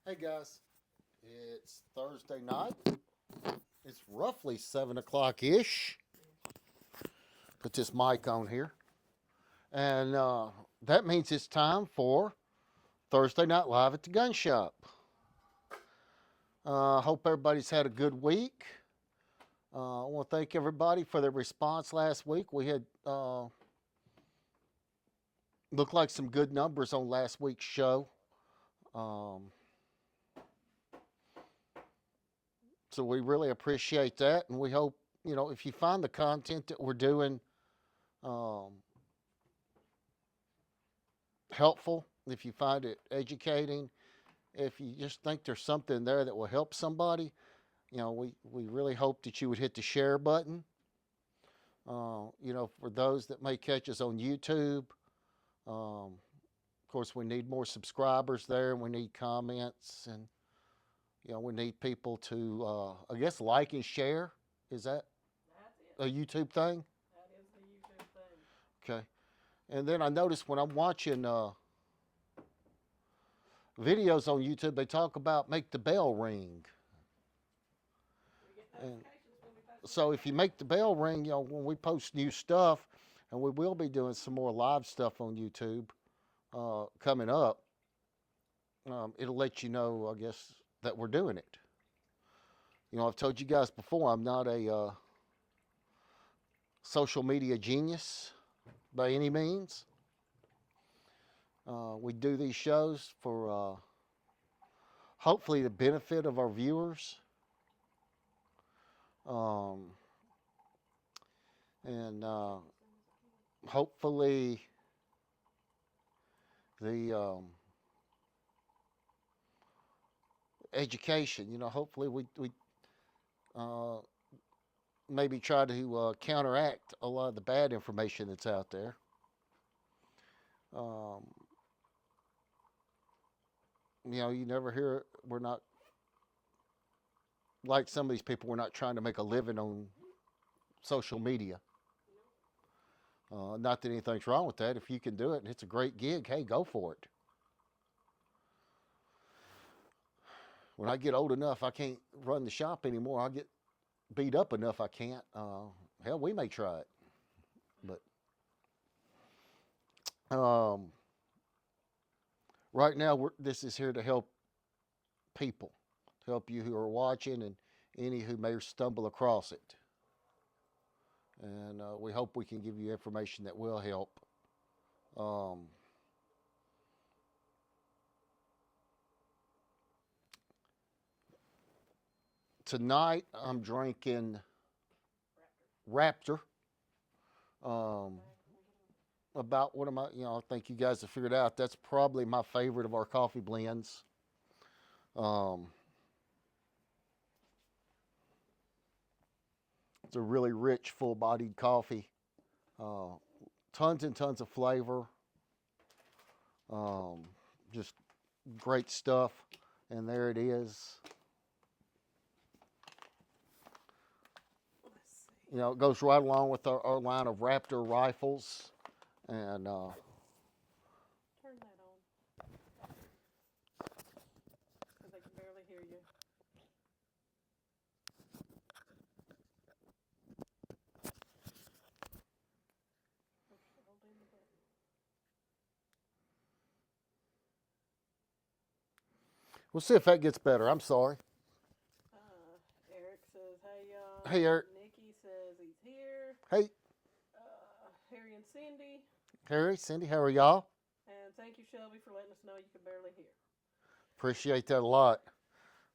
Hey guys, it's Thursday night. It's roughly 7 o'clock ish. Put this mic on here. And that means it's time for Thursday Night Live at the Gun Shop. Hope everybody's had a good week. I want to thank everybody for their response last week. We had looked like some good numbers on last week's show. Um, so we really appreciate that. And we hope, if you find the content that we're doing um, helpful, if you find it educating, if you just think there's something there that will help somebody, we really hope that you would hit the share button. For those that may catch us on YouTube, of course, we need more subscribers there, and we need comments, and we need people to, I guess, like and share. Is that That's a it. YouTube thing? That is the YouTube thing. Okay. And then I noticed when I'm watching videos on YouTube, they talk about make the bell ring. We get And notifications when we post a so new if you video. make the bell ring, when we post new stuff, and we will be doing some more live stuff on YouTube coming up, it'll let you know, I guess, that we're doing it. I've told you guys before, I'm not a social media genius by any means. We do these shows for hopefully the benefit of our viewers. Um, and hopefully the education, hopefully we uh, maybe try to counteract a lot of the bad information that's out there. Um, you never hear, we're not, like some of these people, we're not trying to make a living on social media. Not that anything's wrong with that. If you can do it and it's a great gig, hey, go for it. When I get old enough, I can't run the shop anymore. I'll get beat up enough I can't. Hell, we may try it. But right now, this is here to help people, to help you who are watching and any who may stumble across it. And we hope we can give you information that will help. Um, Tonight, I'm drinking Raptor. Um, about what am I? I think you guys have figured out that's probably my favorite of our coffee blends. Um, it's a really rich, full-bodied coffee. Uh, Tons and tons of flavor. Um, just great stuff. And there it is. Let's see. It goes right along with our line of Raptor rifles. And Turn that on. Because they can barely hear you. Okay, hold in the button. we'll see if that gets better. I'm sorry. Eric says, hey, y'all. Hey, Eric. Nikki says he's here. Hey, Harry and Cindy. Harry, Cindy, how are y'all? And thank you, Shelby, for letting us know you can barely hear. Appreciate that a lot.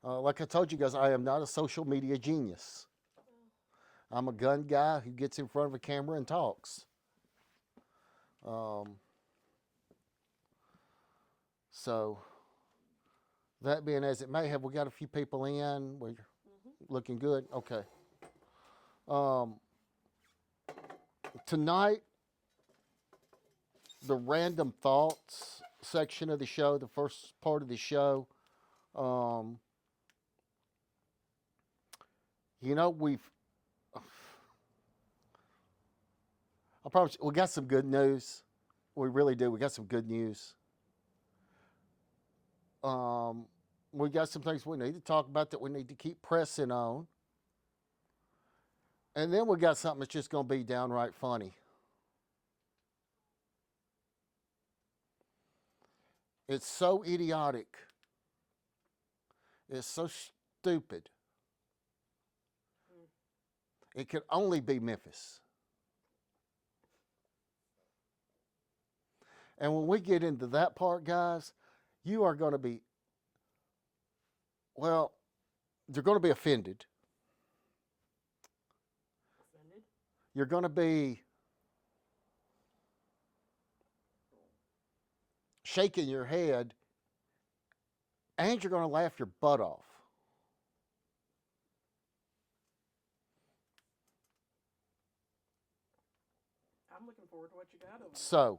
Like I told you guys, I am not a social media genius. I'm a gun guy who gets in front of a camera and talks. So, that being as it may, have we got a few people in? We're looking good? Okay. Um, Tonight, the random thoughts section of the show, the first part of the show, um, we've, I promise you, we got some good news. We really do. We got some good news. Um, We got some things we need to talk about that we need to keep pressing on. And then we got something that's just going to be downright funny. It's so idiotic. It's so stupid. It could only be Memphis. And when we get into that part, guys, you are going to be, well, you're going to be offended. Offended? You're going to be shaking your head, and you're going to laugh your butt off. I'm looking forward to what you got over there. So,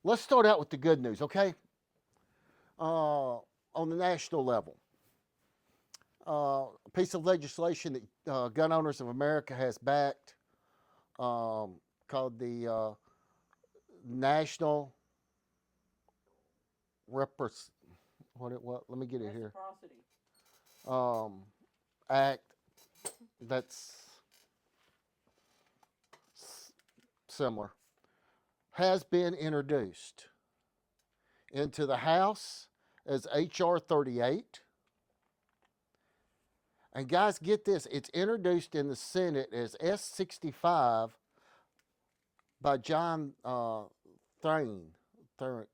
let's start out with the good news, okay? On the national level, a piece of legislation that Gun Owners of America has backed, called the National Let me get it here. Reciprocity. Act that's similar has been introduced into the House as H.R. 38. And guys, get this, it's introduced in the Senate as S65 by John Thune, Thune,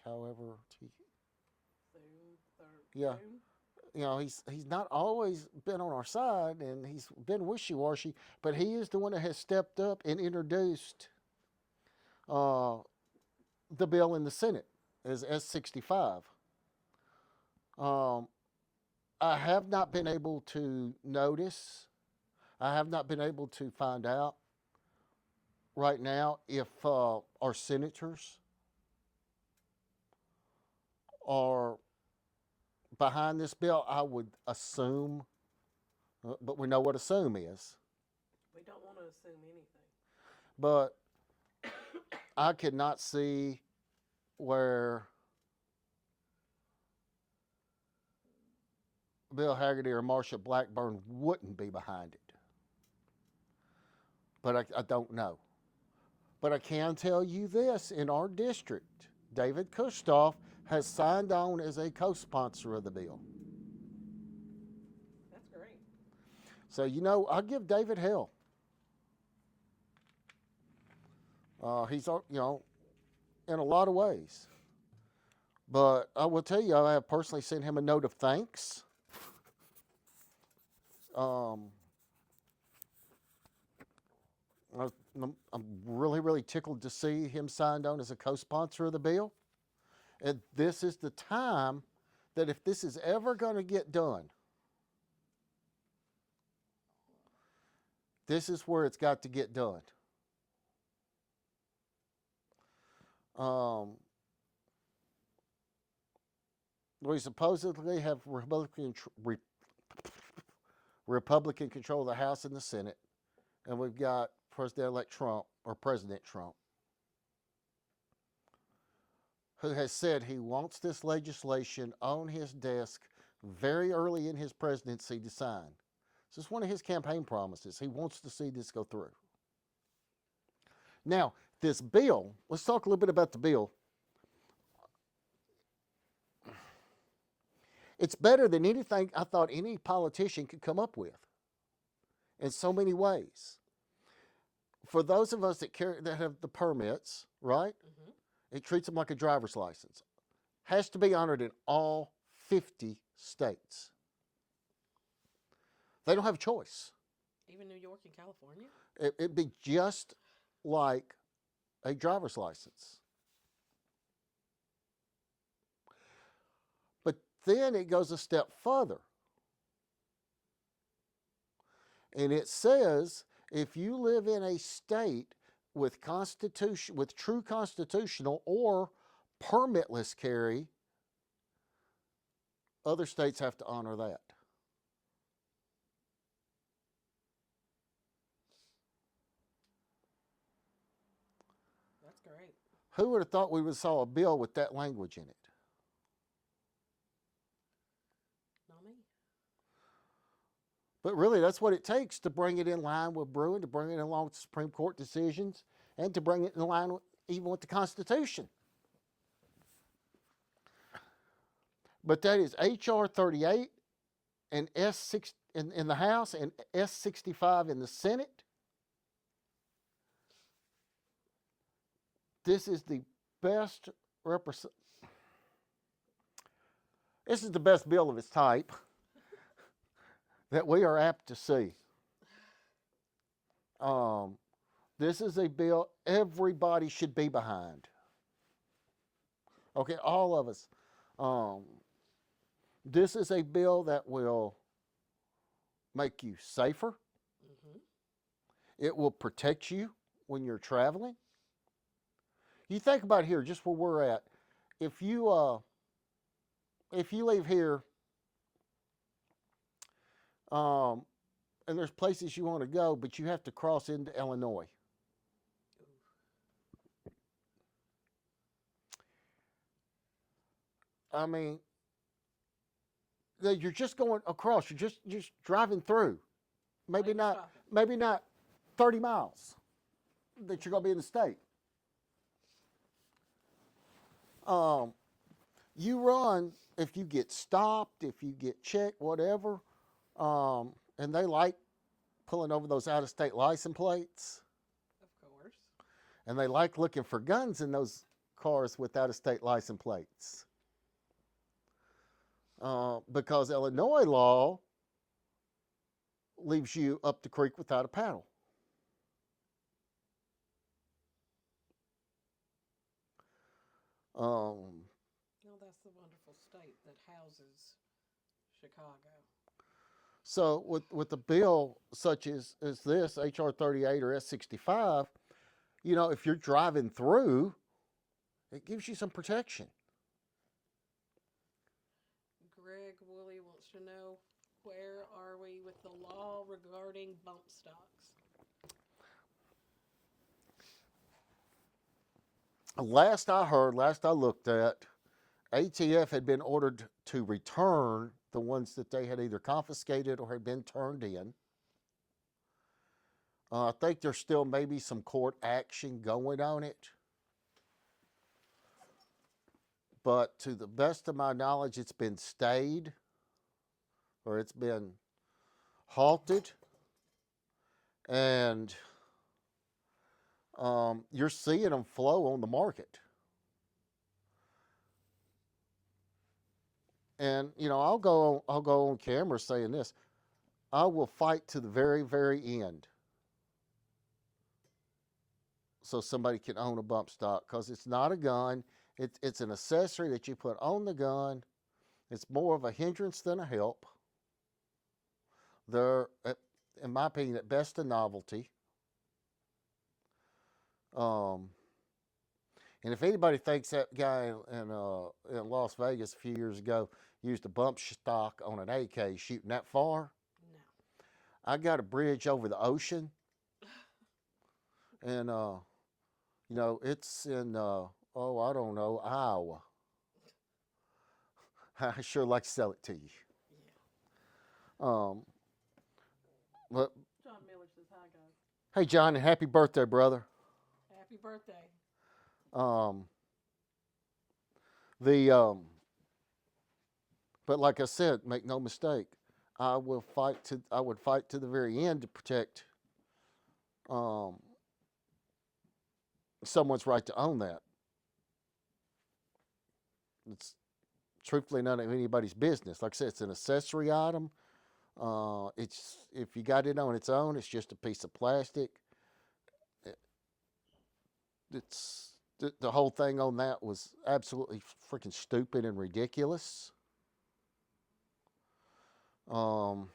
however. Yeah. You know, he's not always been on our side, and he's been wishy-washy, but he is the one that has stepped up and introduced the bill in the Senate as S65. I have not been able to notice, I have not been able to find out right now if our senators are behind this bill. I would assume, but we know what assume is. We don't want to assume anything. But I could not see where Bill Haggerty or Marsha Blackburn wouldn't be behind it. But I don't know. But I can tell you this, in our district, David Kushtoff has signed on as a co-sponsor of the bill. That's great. So, you know, I give David hell. He's, you know, in a lot of ways. But I will tell you, I have personally sent him a note of thanks. I'm really, really tickled to see him signed on as a co-sponsor of the bill. And this is the time that if this is ever going to get done, this is where it's got to get done. We supposedly have Republican control of the House and the Senate, and we've got President-elect Trump, or President Trump, who has said he wants this legislation on his desk very early in his presidency to sign. This is one of his campaign promises. He wants to see this go through. Now, this bill, let's talk a little bit about the bill. It's better than anything I thought any politician could come up with in so many ways. For those of us that have the permits, right? Mm-hmm. It treats them like a driver's license. Has to be honored in all 50 states. They don't have a choice. Even New York and California? It'd be just like a driver's license. But then it goes a step further. And it says if you live in a state with true constitutional or permitless carry, other states have to honor that. That's great. Who would have thought we would have saw a bill with that language in it? Not me. But really, that's what it takes to bring it in line with Bruin, to bring it in line with Supreme Court decisions, and to bring it in line with, even with the Constitution. But that is H.R. 38 and S6 in the House and S65 in the Senate. This is the best This is the best bill of its type that we are apt to see. This is a bill everybody should be behind. Okay, all of us. This is a bill that will make you safer. Mm-hmm. It will protect you when you're traveling. You think about here, just where we're at. If you leave here, and there's places you want to go, but you have to cross into Illinois. I mean, you're just going across. You're just driving through. Maybe not 30 miles that you're going to be in the state. You run if you get stopped, if you get checked, whatever, and they like pulling over those out-of-state license plates. Of course. And they like looking for guns in those cars with out-of-state license plates. Because Illinois law leaves you up the creek without a paddle. Well, that's the wonderful state that houses Chicago. So with a bill such as this, H.R. 38 or S65, if you're driving through, it gives you some protection. Greg Woolley wants to know, where are we with the law regarding bump stocks? Last I looked at, ATF had been ordered to return the ones that they had either confiscated or had been turned in. I think there's still maybe some court action going on it. But to the best of my knowledge, it's been stayed or it's been halted. And you're seeing them flow on the market. And I'll go on camera saying this: I will fight to the very, very end, so somebody can own a bump stock, because it's not a gun. It's an accessory that you put on the gun. It's more of a hindrance than a help. They're, in my opinion, at best a novelty. And if anybody thinks that guy in Las Vegas a few years ago used a bump stock on an AK shooting that far, No. I got a bridge over the ocean, and it's in I don't know, Iowa. I sure like to sell it to you. Yeah. But John Miller says hi, guys. hey, John, and happy birthday, brother. Happy birthday. But like I said, make no mistake, I would fight to the very end to protect someone's right to own that. It's truthfully none of anybody's business. Like I said, it's an accessory item. It's, if you got it on its own, it's just a piece of plastic. It's the whole thing on that was absolutely freaking stupid and ridiculous. And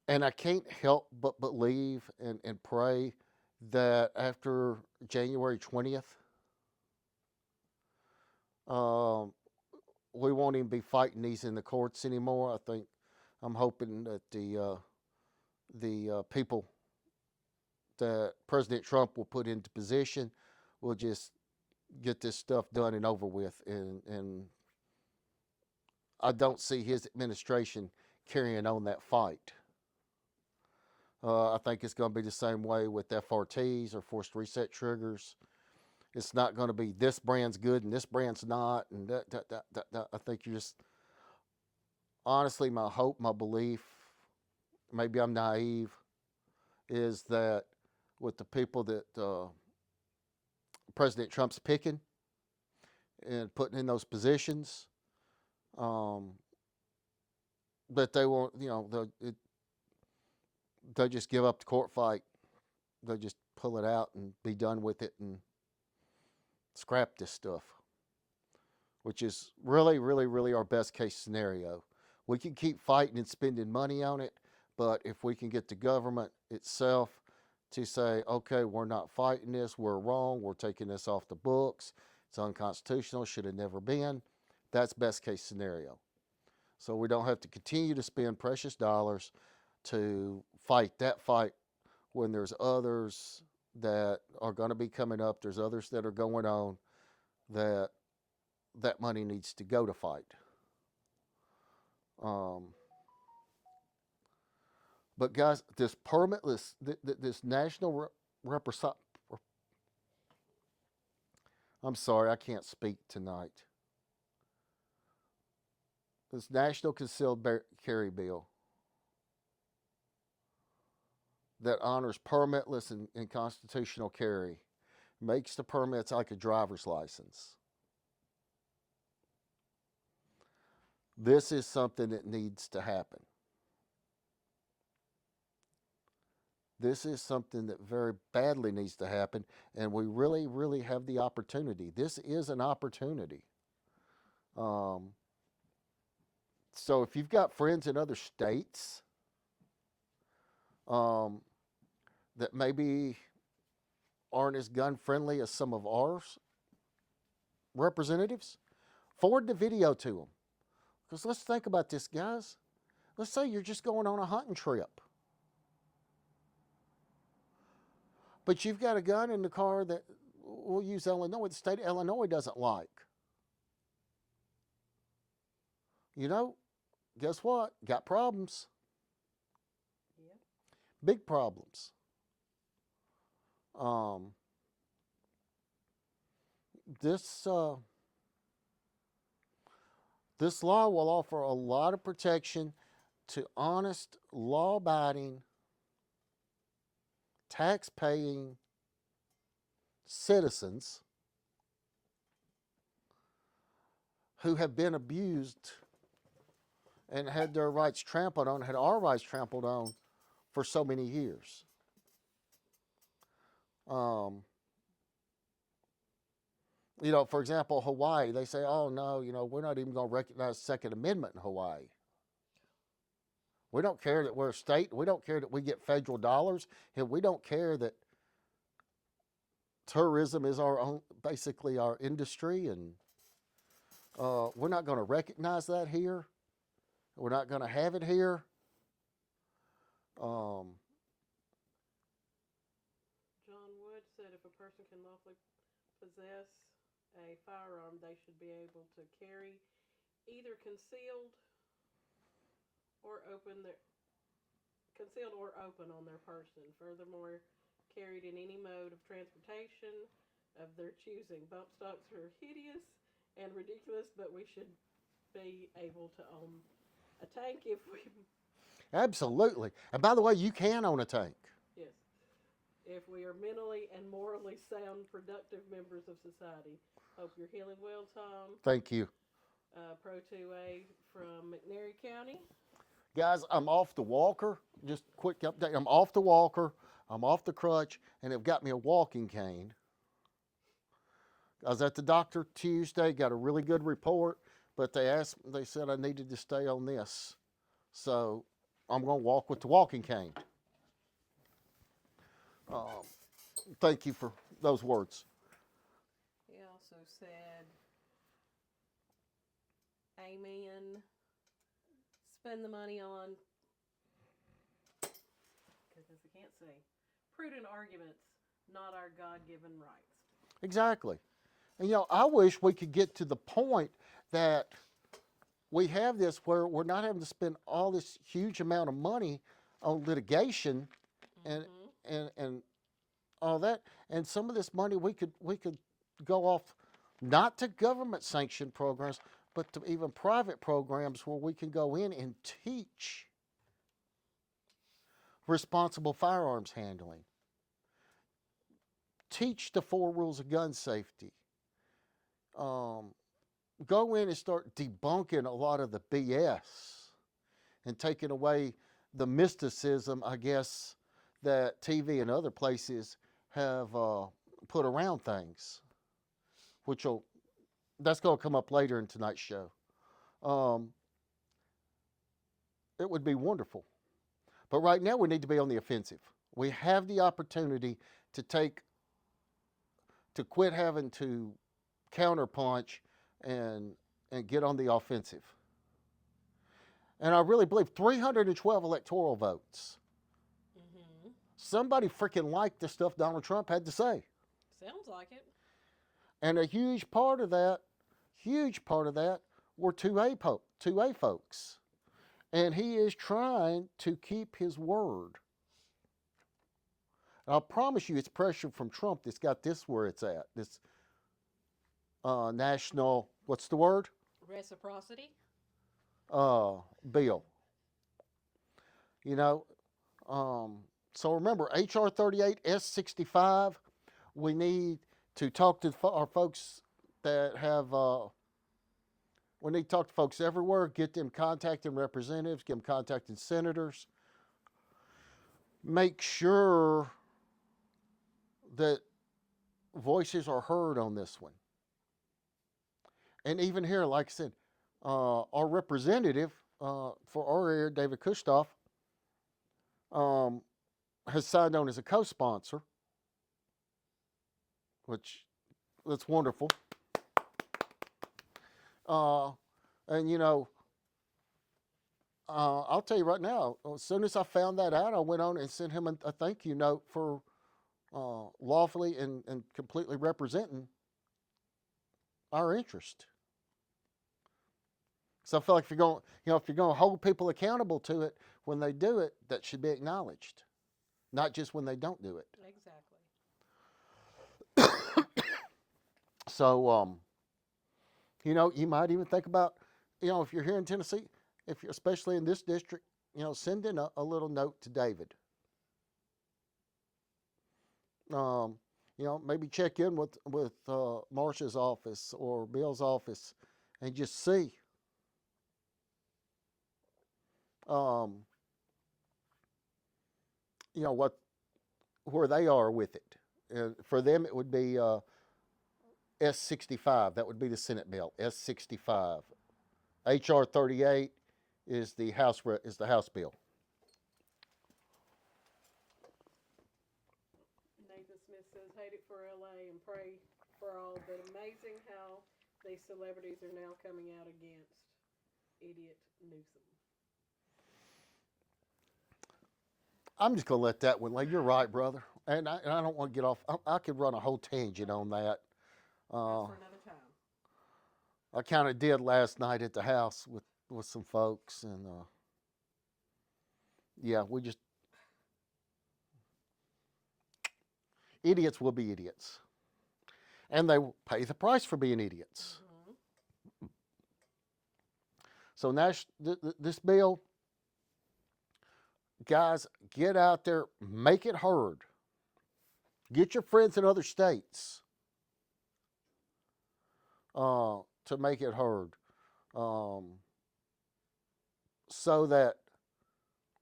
I can't help but believe and pray that after January 20th, we won't even be fighting these in the courts anymore. I'm hoping that the people that President Trump will put into position will just get this stuff done and over with. And I don't see his administration carrying on that fight. I think it's going to be the same way with FRTs or forced reset triggers. It's not going to be this brand's good and this brand's not. And I think you're just, honestly, my hope, my belief, maybe I'm naive, is that with the people that President Trump's picking and putting in those positions, that they won't, they'll just give up the court fight. They'll just pull it out and be done with it and scrap this stuff, which is really, really, really our best case scenario. We can keep fighting and spending money on it, but if we can get the government itself to say, okay, we're not fighting this, we're wrong, we're taking this off the books, it's unconstitutional, should have never been, that's best case scenario. So we don't have to continue to spend precious dollars to fight that fight when there's others that are going to be coming up, there's others that are going on that money needs to go to fight. But guys, this permitless, this national I'm sorry, I can't speak tonight. This national concealed carry bill that honors permitless and constitutional carry makes the permits like a driver's license. This is something that needs to happen. This is something that very badly needs to happen, and we really, really have the opportunity. This is an opportunity. So if you've got friends in other states that maybe aren't as gun friendly as some of ours representatives, forward the video to them. Because let's think about this, guys. Let's say you're just going on a hunting trip, but you've got a gun in the car that, we'll use Illinois, the state of Illinois doesn't like. Guess what? Got problems. Yep. Big problems. This law will offer a lot of protection to honest, law-abiding, tax-paying citizens who have been abused and had their rights trampled on, had our rights trampled on for so many years. For example, Hawaii, they say, oh no, we're not even going to recognize the Second Amendment in Hawaii. We don't care that we're a state. We don't care that we get federal dollars. And we don't care that tourism is basically our industry. And we're not going to recognize that here. We're not going to have it here. John Wood said if a person can lawfully possess a firearm, they should be able to carry either concealed or open on their person. Furthermore, carried in any mode of transportation of their choosing. Bump stocks are hideous and ridiculous, but we should be able to own a tank if we... Absolutely. And by the way, you can own a tank. Yes. If we are mentally and morally sound, productive members of society. Hope you're healing well, Tom. Thank you. Pro 2A from McNairy County. Guys, I'm off the walker. Just quick update. I'm off the walker. I'm off the crutch, and they've got me a walking cane. I was at the doctor Tuesday, got a really good report, but they said I needed to stay on this. So I'm going to walk with the walking cane. Thank you for those words. He also said, amen. Spend the money on, goodness, I can't say, prudent arguments, not our God-given rights. Exactly. And I wish we could get to the point that we have this where we're not having to spend all this huge amount of money on litigation and and all that. And some of this money we could go off not to government sanctioned programs, but to even private programs where we can go in and teach responsible firearms handling, teach the 4 rules of gun safety, go in and start debunking a lot of the BS and taking away the mysticism, I guess, that TV and other places have put around things, that's going to come up later in tonight's show. It would be wonderful. But right now we need to be on the offensive. We have the opportunity to quit having to counterpunch and get on the offensive. And I really believe 312 electoral votes. Somebody freaking liked the stuff Donald Trump had to say. Sounds like it. And a huge part of that were 2A folks. And he is trying to keep his word. And I'll promise you it's pressure from Trump that's got this where it's at. This national, what's the word? Reciprocity. Bill. So remember, H.R. 38, S65, we need to talk to our folks that have, we need to talk to folks everywhere, get them contacting representatives, get them contacting senators. Make sure that voices are heard on this one. And even here, like I said, our representative for our area, David Kushtoff, has signed on as a co-sponsor, which that's wonderful. And I'll tell you right now, as soon as I found that out, I went on and sent him a thank you note for lawfully and completely representing our interest. So I feel like if you're going to hold people accountable to it when they do it, that should be acknowledged, not just when they don't do it. Exactly. So, you might even think about, if you're here in Tennessee, if you're especially in this district, send in a little note to David. Maybe check in with Marcia's office or Bill's office and just see. Where they are with it. And for them, it would be S65. That would be the Senate bill. S65. HR 38 is the House bill. Nathan Smith says, hate it for LA and pray for all, but amazing how these celebrities are now coming out against idiot Newsom. I'm just going to let that one lay. You're right, brother. And I don't want to get off. I could run a whole tangent on that. For another time. I kind of did last night at the house with some folks. And we just. Idiots will be idiots. And they will pay the price for being idiots. So this bill, guys, get out there, make it heard. Get your friends in other states to make it heard. So that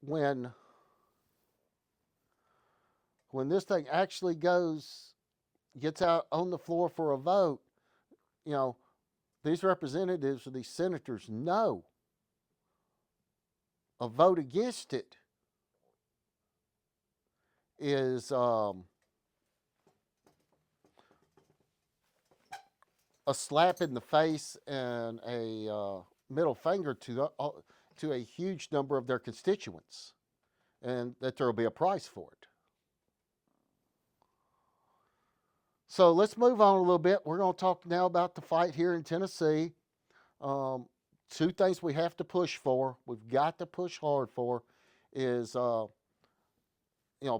when this thing actually gets out on the floor for a vote, these representatives or these senators know a vote against it is a slap in the face and a middle finger to a huge number of their constituents, and that there will be a price for it. So let's move on a little bit. We're going to talk now about the fight here in Tennessee. Um, Two things we have to push for. We've got to push hard for is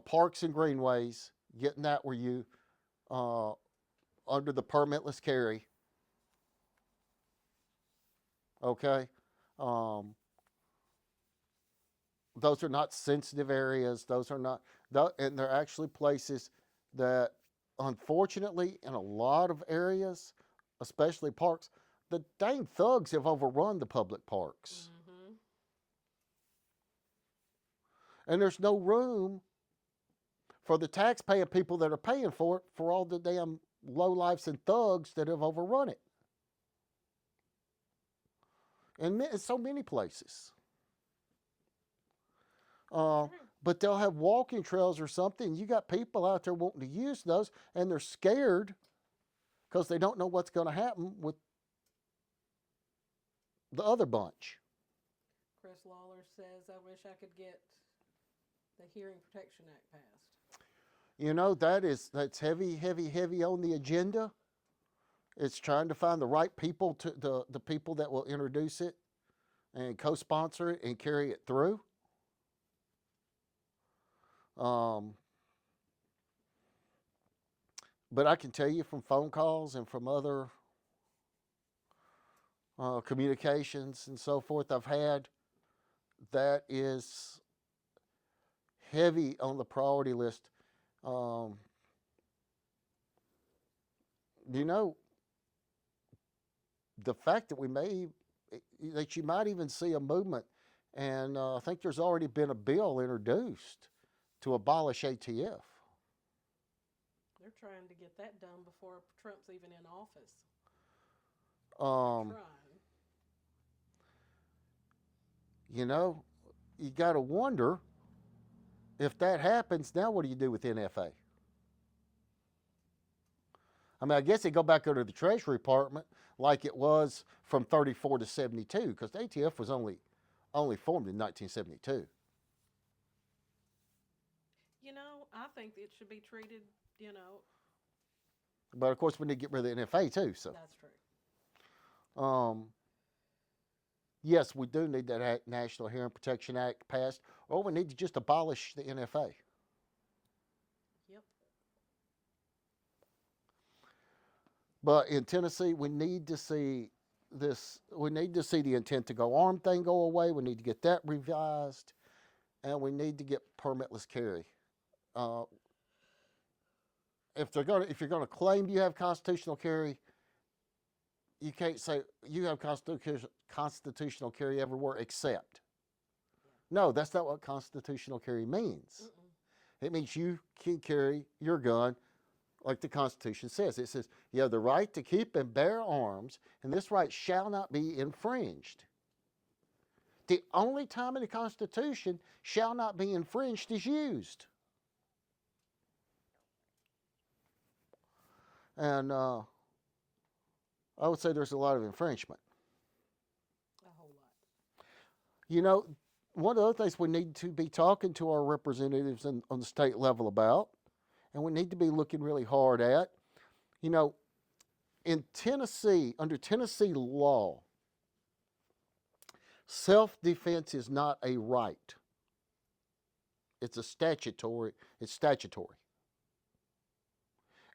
parks and greenways, getting that where you uh, under the permitless carry. Okay, um, those are not sensitive areas. Those are not, and they're actually places that, unfortunately, in a lot of areas, especially parks, the dang thugs have overrun the public parks, Mm-hmm. and there's no room for the taxpaying people that are paying for it for all the damn lowlifes and thugs that have overrun it. And in so many places. Uh, True. but they'll have walking trails or something. You got people out there wanting to use those, and they're scared because they don't know what's going to happen with the other bunch. Chris Lawler says, I wish I could get the Hearing Protection Act passed. That's heavy, heavy, heavy on the agenda. It's trying to find the right people to the people that will introduce it and co-sponsor it and carry it through. Um, but I can tell you from phone calls and from other communications and so forth I've had, that is heavy on the priority list. Um, you know, the fact that that you might even see a movement, and I think there's already been a bill introduced to abolish ATF. They're trying to get that done before Trump's even in office. Um, Trying. you know, you got to wonder if that happens. Now, what do you do with NFA? I mean, I guess they go back under the Treasury Department like it was from 34 to 72, because the ATF was only formed in 1972. I think it should be treated, But of course, we need to get rid of the NFA too. So, that's true. um, yes, we do need that National Hearing Protection Act passed, or we need to just abolish the NFA. Yep. But in Tennessee, we need to see this. We need to see the intent to go armed thing go away. We need to get that revised, and we need to get permitless carry. Uh, if you're gonna claim you have constitutional carry, you can't say you have constitutional carry everywhere except. No, that's not what constitutional carry means. Mm-mm. It means you can carry your gun like the Constitution says. It says you have the right to keep and bear arms, and this right shall not be infringed. The only time in the Constitution shall not be infringed is used. And I would say there's a lot of infringement. A whole lot. You know, one of the other things we need to be talking to our representatives on the state level about, and we need to be looking really hard at, in Tennessee, under Tennessee law, self-defense is not a right. It's statutory.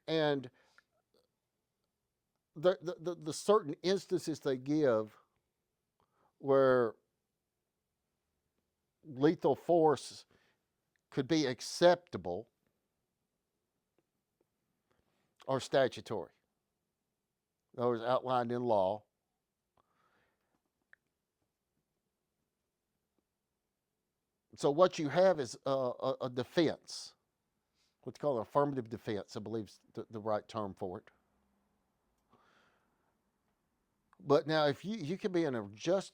And the certain instances they give where lethal force could be acceptable are statutory. Those outlined in law. So what you have is a defense, what's called an affirmative defense, I believe is the right term for it. But now, if you can be in a just,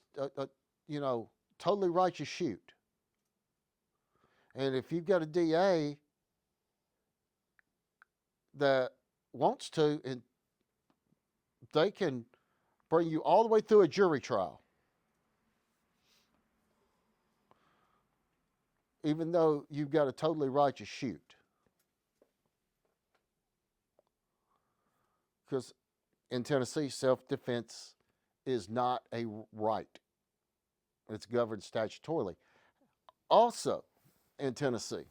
totally righteous shoot, and if you've got a DA that wants to, and they can bring you all the way through a jury trial, even though you've got a totally righteous shoot. because in Tennessee, self-defense is not a right. It's governed statutorily. Also, in Tennessee,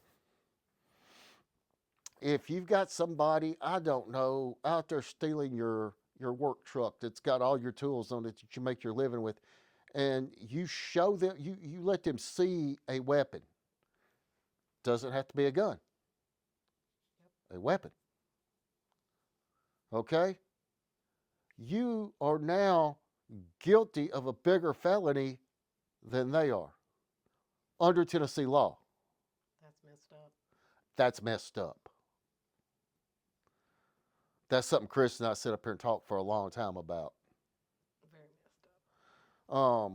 if you've got somebody, I don't know, out there stealing your work truck that's got all your tools on it that you make your living with, and you show them, you let them see a weapon. Doesn't have to be a gun. A weapon. Okay? You are now guilty of a bigger felony than they are under Tennessee law. That's messed up. That's messed up. That's something Chris and I sit up here and talk for a long time about. Very messed up.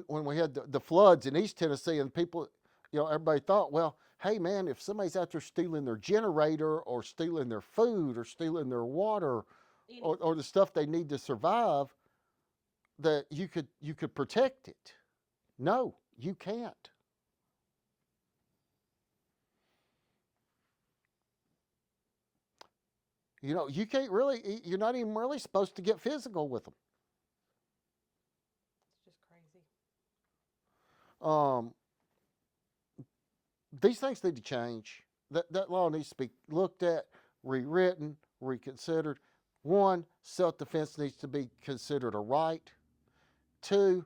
When we had the floods in East Tennessee and people, everybody thought, well, hey man, if somebody's out there stealing their generator or stealing their food or stealing their water or the stuff they need to survive, that you could protect it. No, you can't. You can't really, you're not even really supposed to get physical with them. It's just crazy. These things need to change. That law needs to be looked at, rewritten, reconsidered. One, self-defense needs to be considered a right. Two,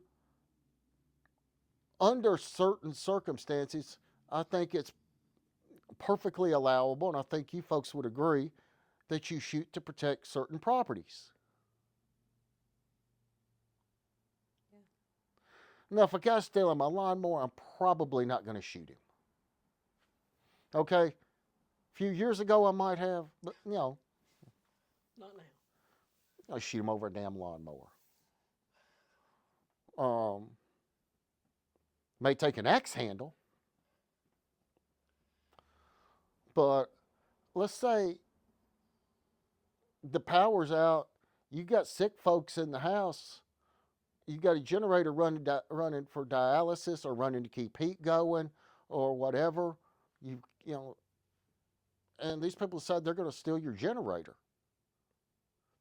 under certain circumstances, I think it's perfectly allowable, and I think you folks would agree, that you shoot to protect certain properties. Yeah. Now, if a guy's stealing my lawnmower, I'm probably not going to shoot him. Okay? A few years ago, I might have, but, Not now. I shoot him over a damn lawnmower. May take an axe handle, but let's say the power's out, you got sick folks in the house, you got a generator running for dialysis or running to keep heat going or whatever, and these people decide they're going to steal your generator.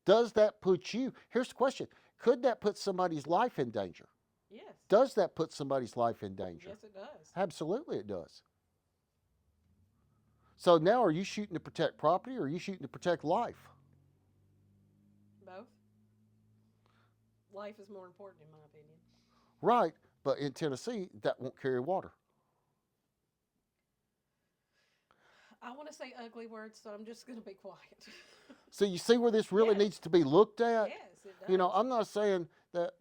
Does that put you, here's the question, could that put somebody's life in danger? Yes. Does that put somebody's life in danger? Yes, it does. Absolutely it does. So now are you shooting to protect property or are you shooting to protect life? Both. Life is more important in my opinion. Right, but in Tennessee, that won't carry water. I want to say ugly words, so I'm just going to be quiet. So you see where this really needs to be looked at? Yes, it does. I'm not saying that,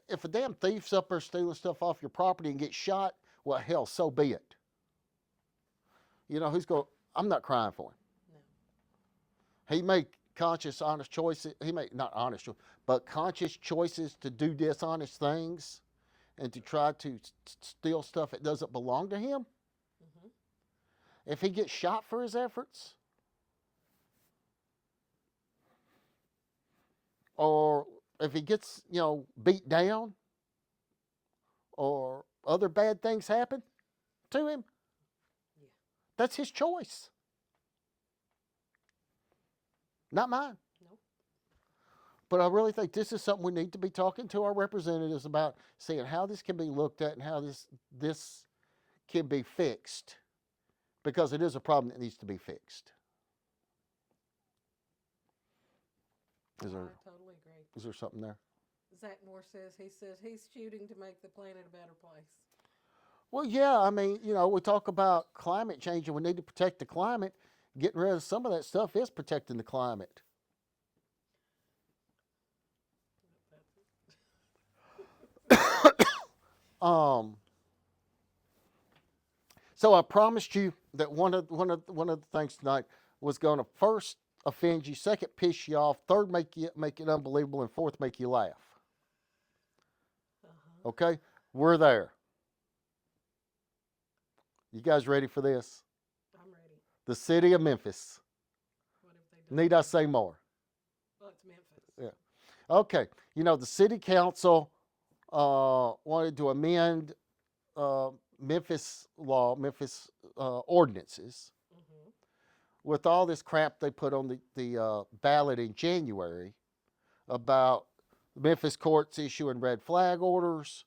if a damn thief's up there stealing stuff off your property and gets shot, well, hell, so be it. I'm not crying for him. No. He made conscious, honest choices. He made, not honest, but conscious choices to do dishonest things and to try to steal stuff that doesn't belong to him. Mm-hmm. If he gets shot for his efforts, or if he gets, beat down, or other bad things happen to him, that's his choice. Not mine. Nope. But I really think this is something we need to be talking to our representatives about, seeing how this can be looked at and how this can be fixed. Because it is a problem that needs to be fixed. I totally agree. Is there something there? Zach Moore says he's shooting to make the planet a better place. Well, yeah, I mean, we talk about climate change and we need to protect the climate. Getting rid of some of that stuff is protecting the climate. So I promised you that one of the things tonight was going to first offend you, second piss you off, third make it unbelievable, and fourth make you laugh. Uh-huh. Okay, we're there. You guys ready for this? I'm ready. The city of Memphis. What have they done? Need I say more? Well, it's Memphis. Yeah. Okay. The city council wanted to amend Memphis law, Memphis ordinances, with all this crap they put on the ballot in January about Memphis courts issuing red flag orders,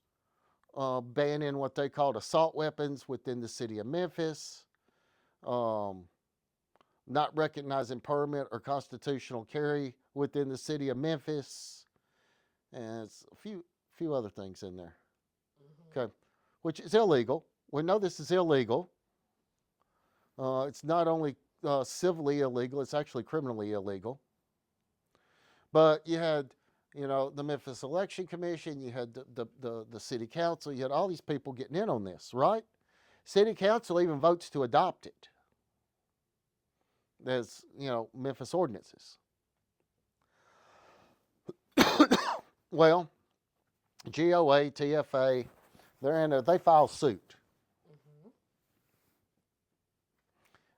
banning what they called assault weapons within the city of Memphis, um, not recognizing permit or constitutional carry within the city of Memphis, and it's a few other things in there. Okay, which is illegal. We know this is illegal. It's not only civilly illegal; it's actually criminally illegal. But you had, the Memphis Election Commission, you had the city council, you had all these people getting in on this, right? City council even votes to adopt it as, Memphis ordinances. Well, GOA, TFA, they're in there, they file suit.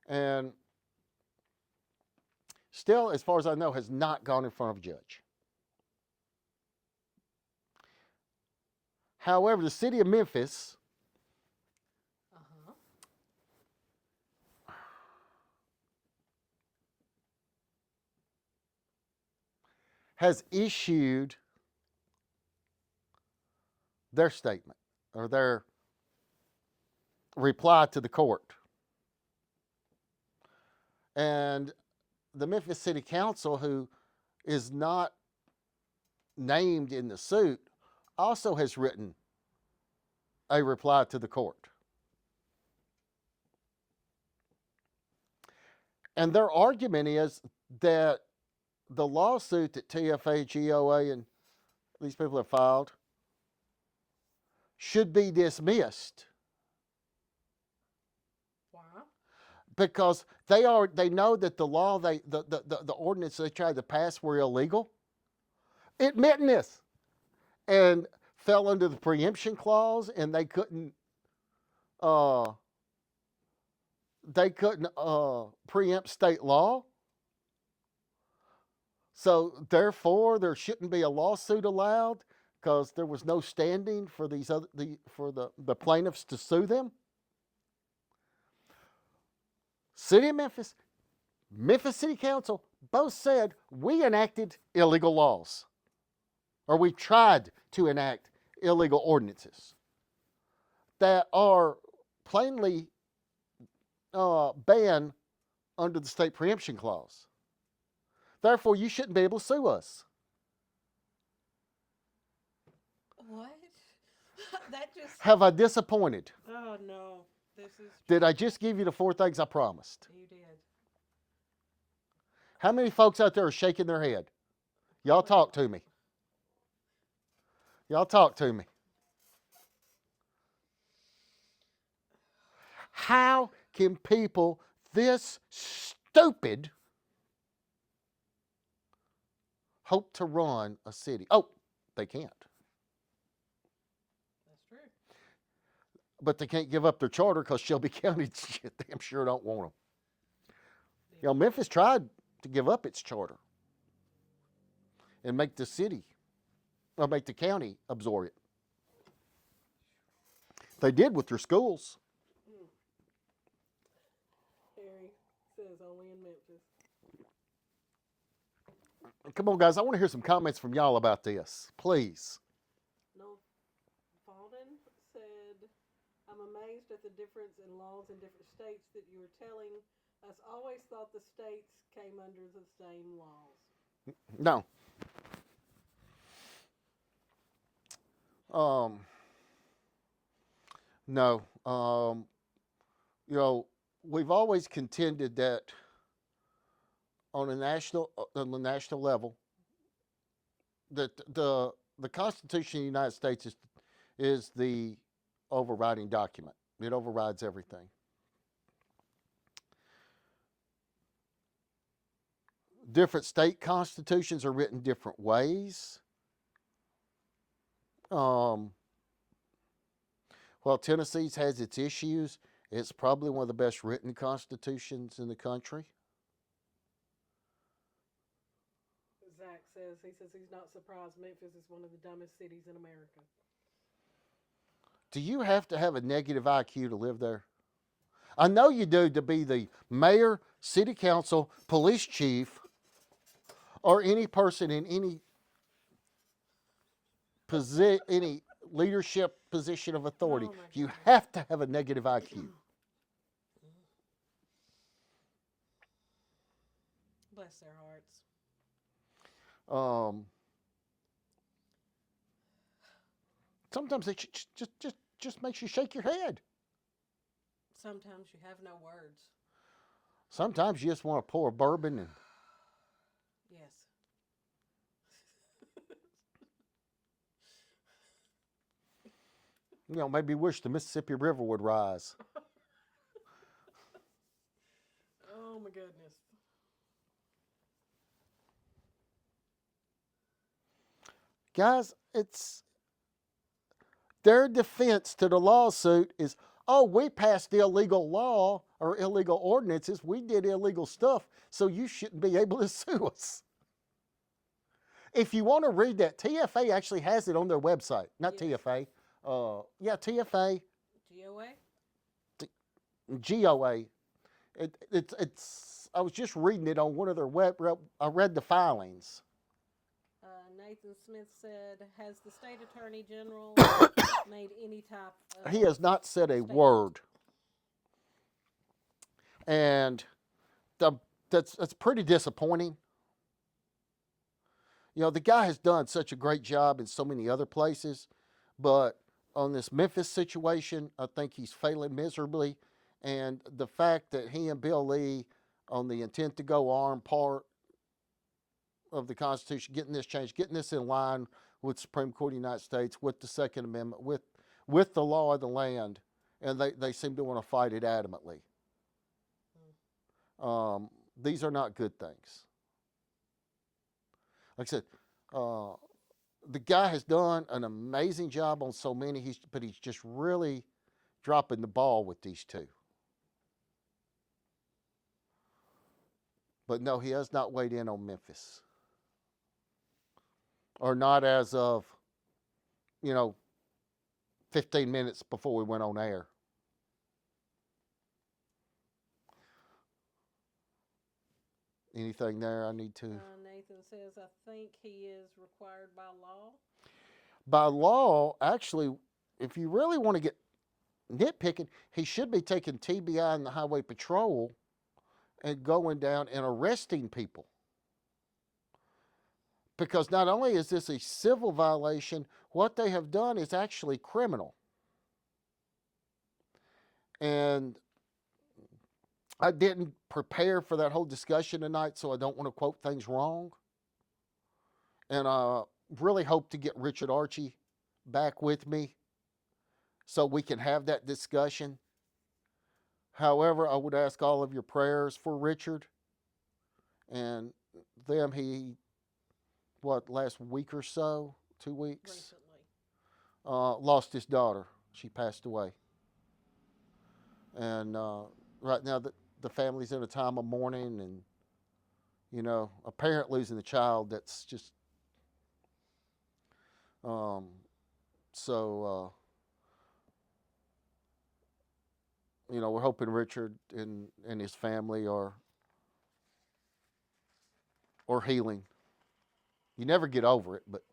And still, as far as I know, has not gone in front of a judge. However, the city of Memphis has issued their statement or their reply to the court. And the Memphis City Council, who is not named in the suit, also has written a reply to the court. And their argument is that the lawsuit that TFA, GOA, and these people have filed should be dismissed. Why? Because they know that the law, the ordinance they tried to pass were illegal, admitting this, and fell under the preemption clause, and they couldn't preempt state law. So therefore, there shouldn't be a lawsuit allowed because there was no standing for the plaintiffs to sue them. City of Memphis, Memphis City Council both said we enacted illegal laws, or we tried to enact illegal ordinances that are plainly banned under the state preemption clause. Therefore, you shouldn't be able to sue us. What? That just. Have I disappointed? Oh no, this is. Did I just give you the 4 things I promised? You did. How many folks out there are shaking their head? Y'all talk to me. Y'all talk to me. How can people this stupid hope to run a city? Oh, they can't. That's true. But they can't give up their charter because Shelby County damn sure don't want them. Memphis tried to give up its charter and make the city, or make the county absorb it. They did with their schools. Harry says only in Memphis. Come on, guys. I want to hear some comments from y'all about this, please. No, Falden said, I'm amazed at the difference in laws in different states that you are telling us. Always thought the states came under the same laws. No. No. We've always contended that on the national level, that the Constitution of the United States is the overriding document. It overrides everything. Different state constitutions are written different ways. While Tennessee's has its issues, it's probably one of the best written constitutions in the country. Zach says he's not surprised Memphis is one of the dumbest cities in America. Do you have to have a negative IQ to live there? I know you do, to be the mayor, city council, police chief, or any person in any any leadership position of authority. Oh, my You goodness. have to have a negative IQ. Bless their hearts. Um, sometimes it just makes you shake your head. Sometimes you have no words. Sometimes you just want to pour a bourbon and Yes. maybe wish the Mississippi River would rise. Oh, my goodness. Guys, it's their defense to the lawsuit is, oh, we passed illegal law or illegal ordinances. We did illegal stuff, so you shouldn't be able to sue us. If you want to read that, TFA actually has it on their website. Not Yes. TFA. TFA, GOA? GOA. It's. I was just reading it on one of their web. I read the filings. Nathan Smith said, has the state attorney general made any type of... He has not said a statement? word, and that's pretty disappointing. The guy has done such a great job in so many other places, but on this Memphis situation, I think he's failing miserably. And the fact that he and Bill Lee, on the intent to go armed part of the Constitution, getting this changed, getting this in line with the Supreme Court of the United States, with the Second Amendment, with the law of the land, and they seem to want to fight it adamantly. These are not good things. Like I said, the guy has done an amazing job on so many, but he's just really dropping the ball with these two. But no, he has not weighed in on Memphis. Or not as of, 15 minutes before we went on air. Anything there I need to... Nathan says, I think he is required by law. By law, actually, if you really want to get nitpicking, he should be taking TBI in the highway patrol and going down and arresting people. Because not only is this a civil violation, what they have done is actually criminal. And I didn't prepare for that whole discussion tonight, so I don't want to quote things wrong. And I really hope to get Richard Archie back with me so we can have that discussion. However, I would ask all of your prayers for Richard and them. Last week or so, 2 weeks, Recently. lost his daughter. She passed away. And right now the family's in a time of mourning, and a parent losing a child, that's just so we're hoping Richard and his family are healing. You never get over it, but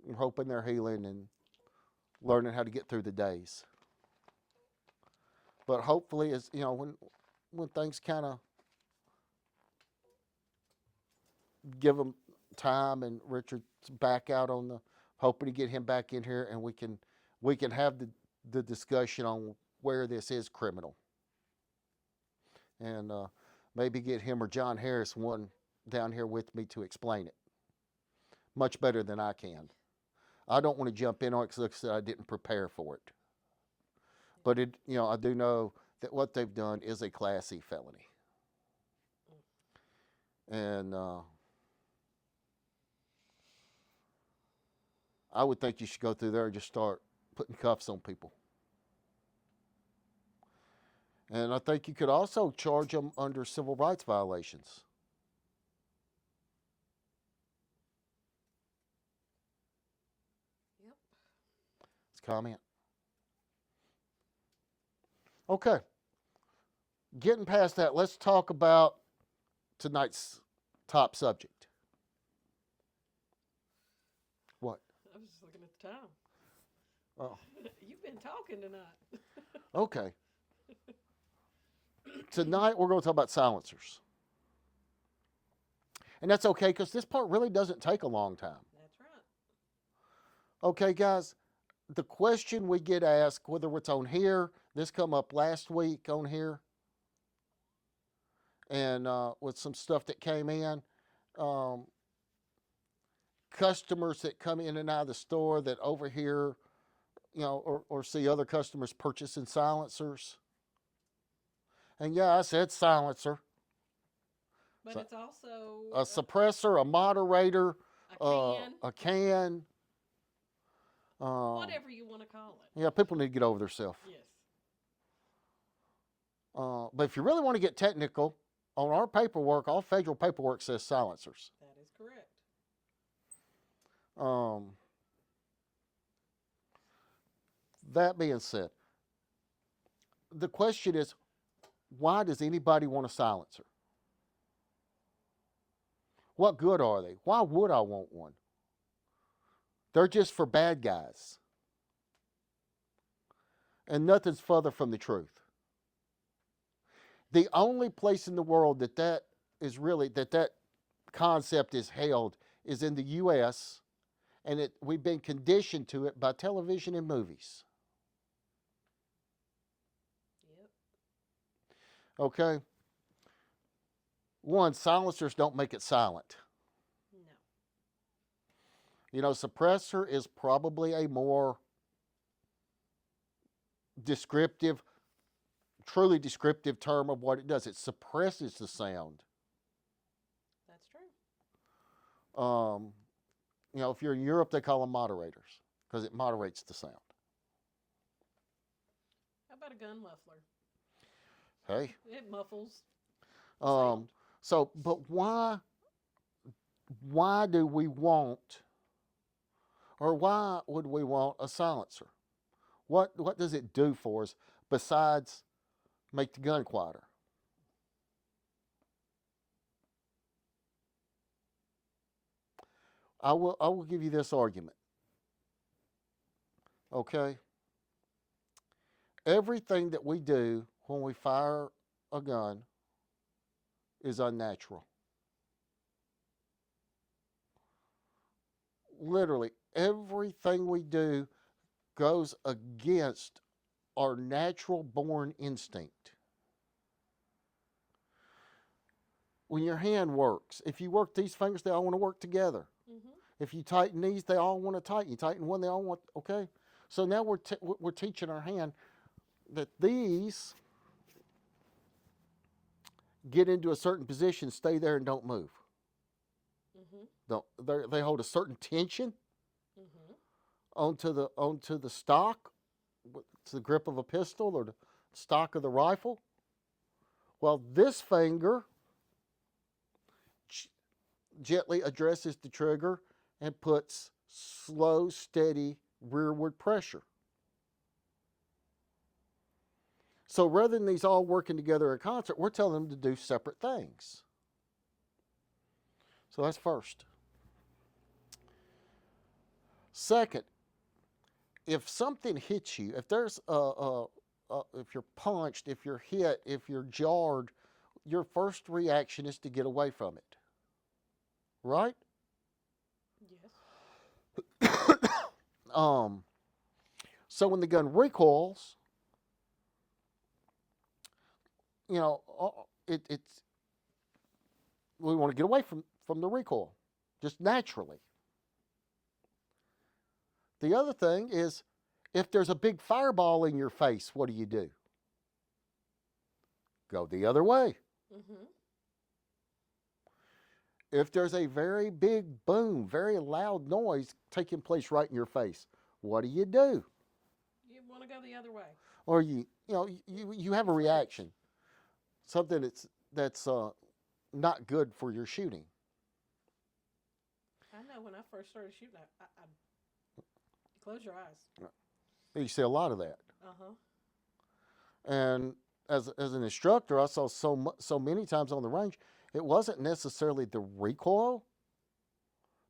we're hoping they're healing and learning how to get through the days. But hopefully, as when things kind of give them time and Richard's back out on hoping to get him back in here, and we can have the discussion on where this is criminal, and maybe get him or John Harris one down here with me to explain it much better than I can. I don't want to jump in on it because, like I said, I didn't prepare for it. But I do know that what they've done is a Class E felony, and I would think you should go through there and just start putting cuffs on people. And I think you could also charge them under civil rights violations. Yep. Let's comment. Okay. Getting past that, let's talk about tonight's top subject. What? I was just looking at the time. Oh, You've been talking tonight. okay. Tonight we're going to talk about silencers. And that's okay because this part really doesn't take a long time. That's right. Okay, guys, the question we get asked, whether it's on here, this come up last week on here, and with some stuff that came in. Um, Customers that come in and out of the store that overhear, or see other customers purchasing silencers. And yeah, I said silencer. But So, it's also a suppressor, a moderator, a can, a can. whatever you want to call it. Yeah, people need to get over themselves. Yes. But if you really want to get technical, on our paperwork, all federal paperwork says silencers. That is correct. That being said, the question is, why does anybody want a silencer? What good are they? Why would I want one? They're just for bad guys. And nothing's further from the truth. The only place in the world that concept is held is in the U.S., and we've been conditioned to it by television and movies. Yep. Okay? One, silencers don't make it silent. No. Suppressor is probably a more descriptive, truly descriptive term of what it does. It suppresses the sound. That's true. If you're in Europe, they call them moderators because it moderates the sound. How about a gun muffler? Hey. It muffles. But why do we want, or why would we want a silencer? What does it do for us besides make the gun quieter? I will give you this argument. Okay? Everything that we do when we fire a gun is unnatural. Literally, everything we do goes against our natural born instinct. When your hand works, if you work these fingers, they all want to work together. Mm-hmm. If you tighten these, they all want to tighten. You tighten one, they all want, okay? So now we're teaching our hand that these get into a certain position, stay there, and don't move. Mm-hmm. They hold a certain tension mm-hmm. onto the stock, to the grip of a pistol or the stock of the rifle. Well, this finger gently addresses the trigger and puts slow, steady rearward pressure. So rather than these all working together in concert, we're telling them to do separate things. So that's first. Second, if something hits you, if there's if you're punched, if you're hit, if you're jarred, your first reaction is to get away from it. Right? Yes. So when the gun recoils, it's we want to get away from the recoil, just naturally. The other thing is, if there's a big fireball in your face, what do? Go the other way. Mm-hmm. If there's a very big boom, very loud noise taking place right in your face, what do? You want to go the other way. Or you have a reaction, something that's not good for your shooting. I know when I first started shooting, I close your eyes. You see a lot of that. And as an instructor, I saw so many times on the range, it wasn't necessarily the recoil.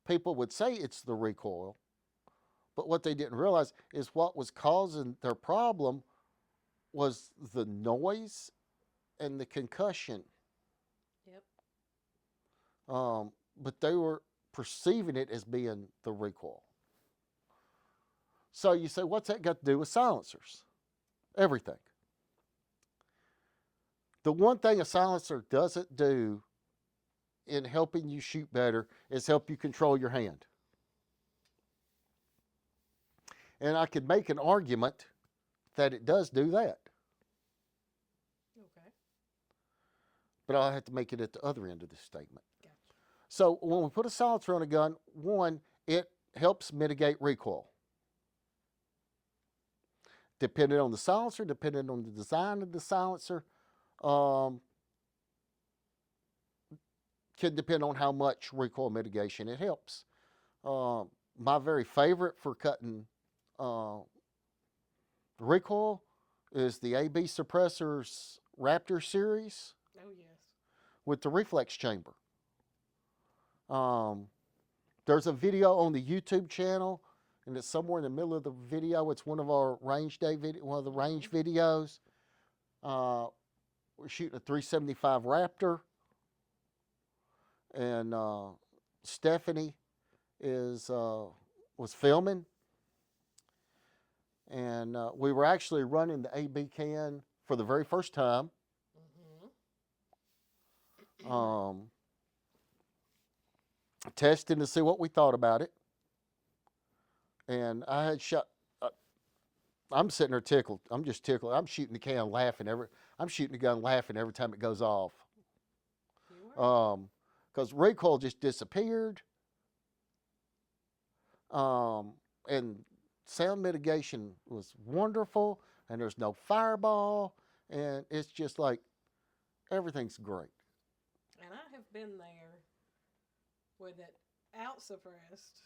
People would say it's the recoil, but what they didn't realize is what was causing their problem was the noise and the concussion. Yep. But they were perceiving it as being the recoil. So you say, what's that got to do with silencers? Everything. The one thing a silencer doesn't do in helping you shoot better is help you control your hand. And I could make an argument that it does do that. Okay. But I'll have to make it at the other end of the statement. Gotcha. So when we put a silencer on a gun, one, it helps mitigate recoil. Depending on the silencer, depending on the design of the silencer, can depend on how much recoil mitigation it helps. My very favorite for cutting recoil is the AB Suppressor's Raptor series. Oh, yes. With the reflex chamber. There's a video on the YouTube channel, and it's somewhere in the middle of the video. It's one of our range day one of the range videos. We're shooting a 375 Raptor, and Stephanie was filming, and we were actually running the AB can for the very first time. Testing to see what we thought about it. And I had shot. I'm sitting there tickled. I'm just tickled. I'm shooting the can laughing I'm shooting the gun laughing every time it goes off. Because recoil just disappeared. And sound mitigation was wonderful. And there's no fireball. And it's just like everything's great. And I have been there with it out suppressed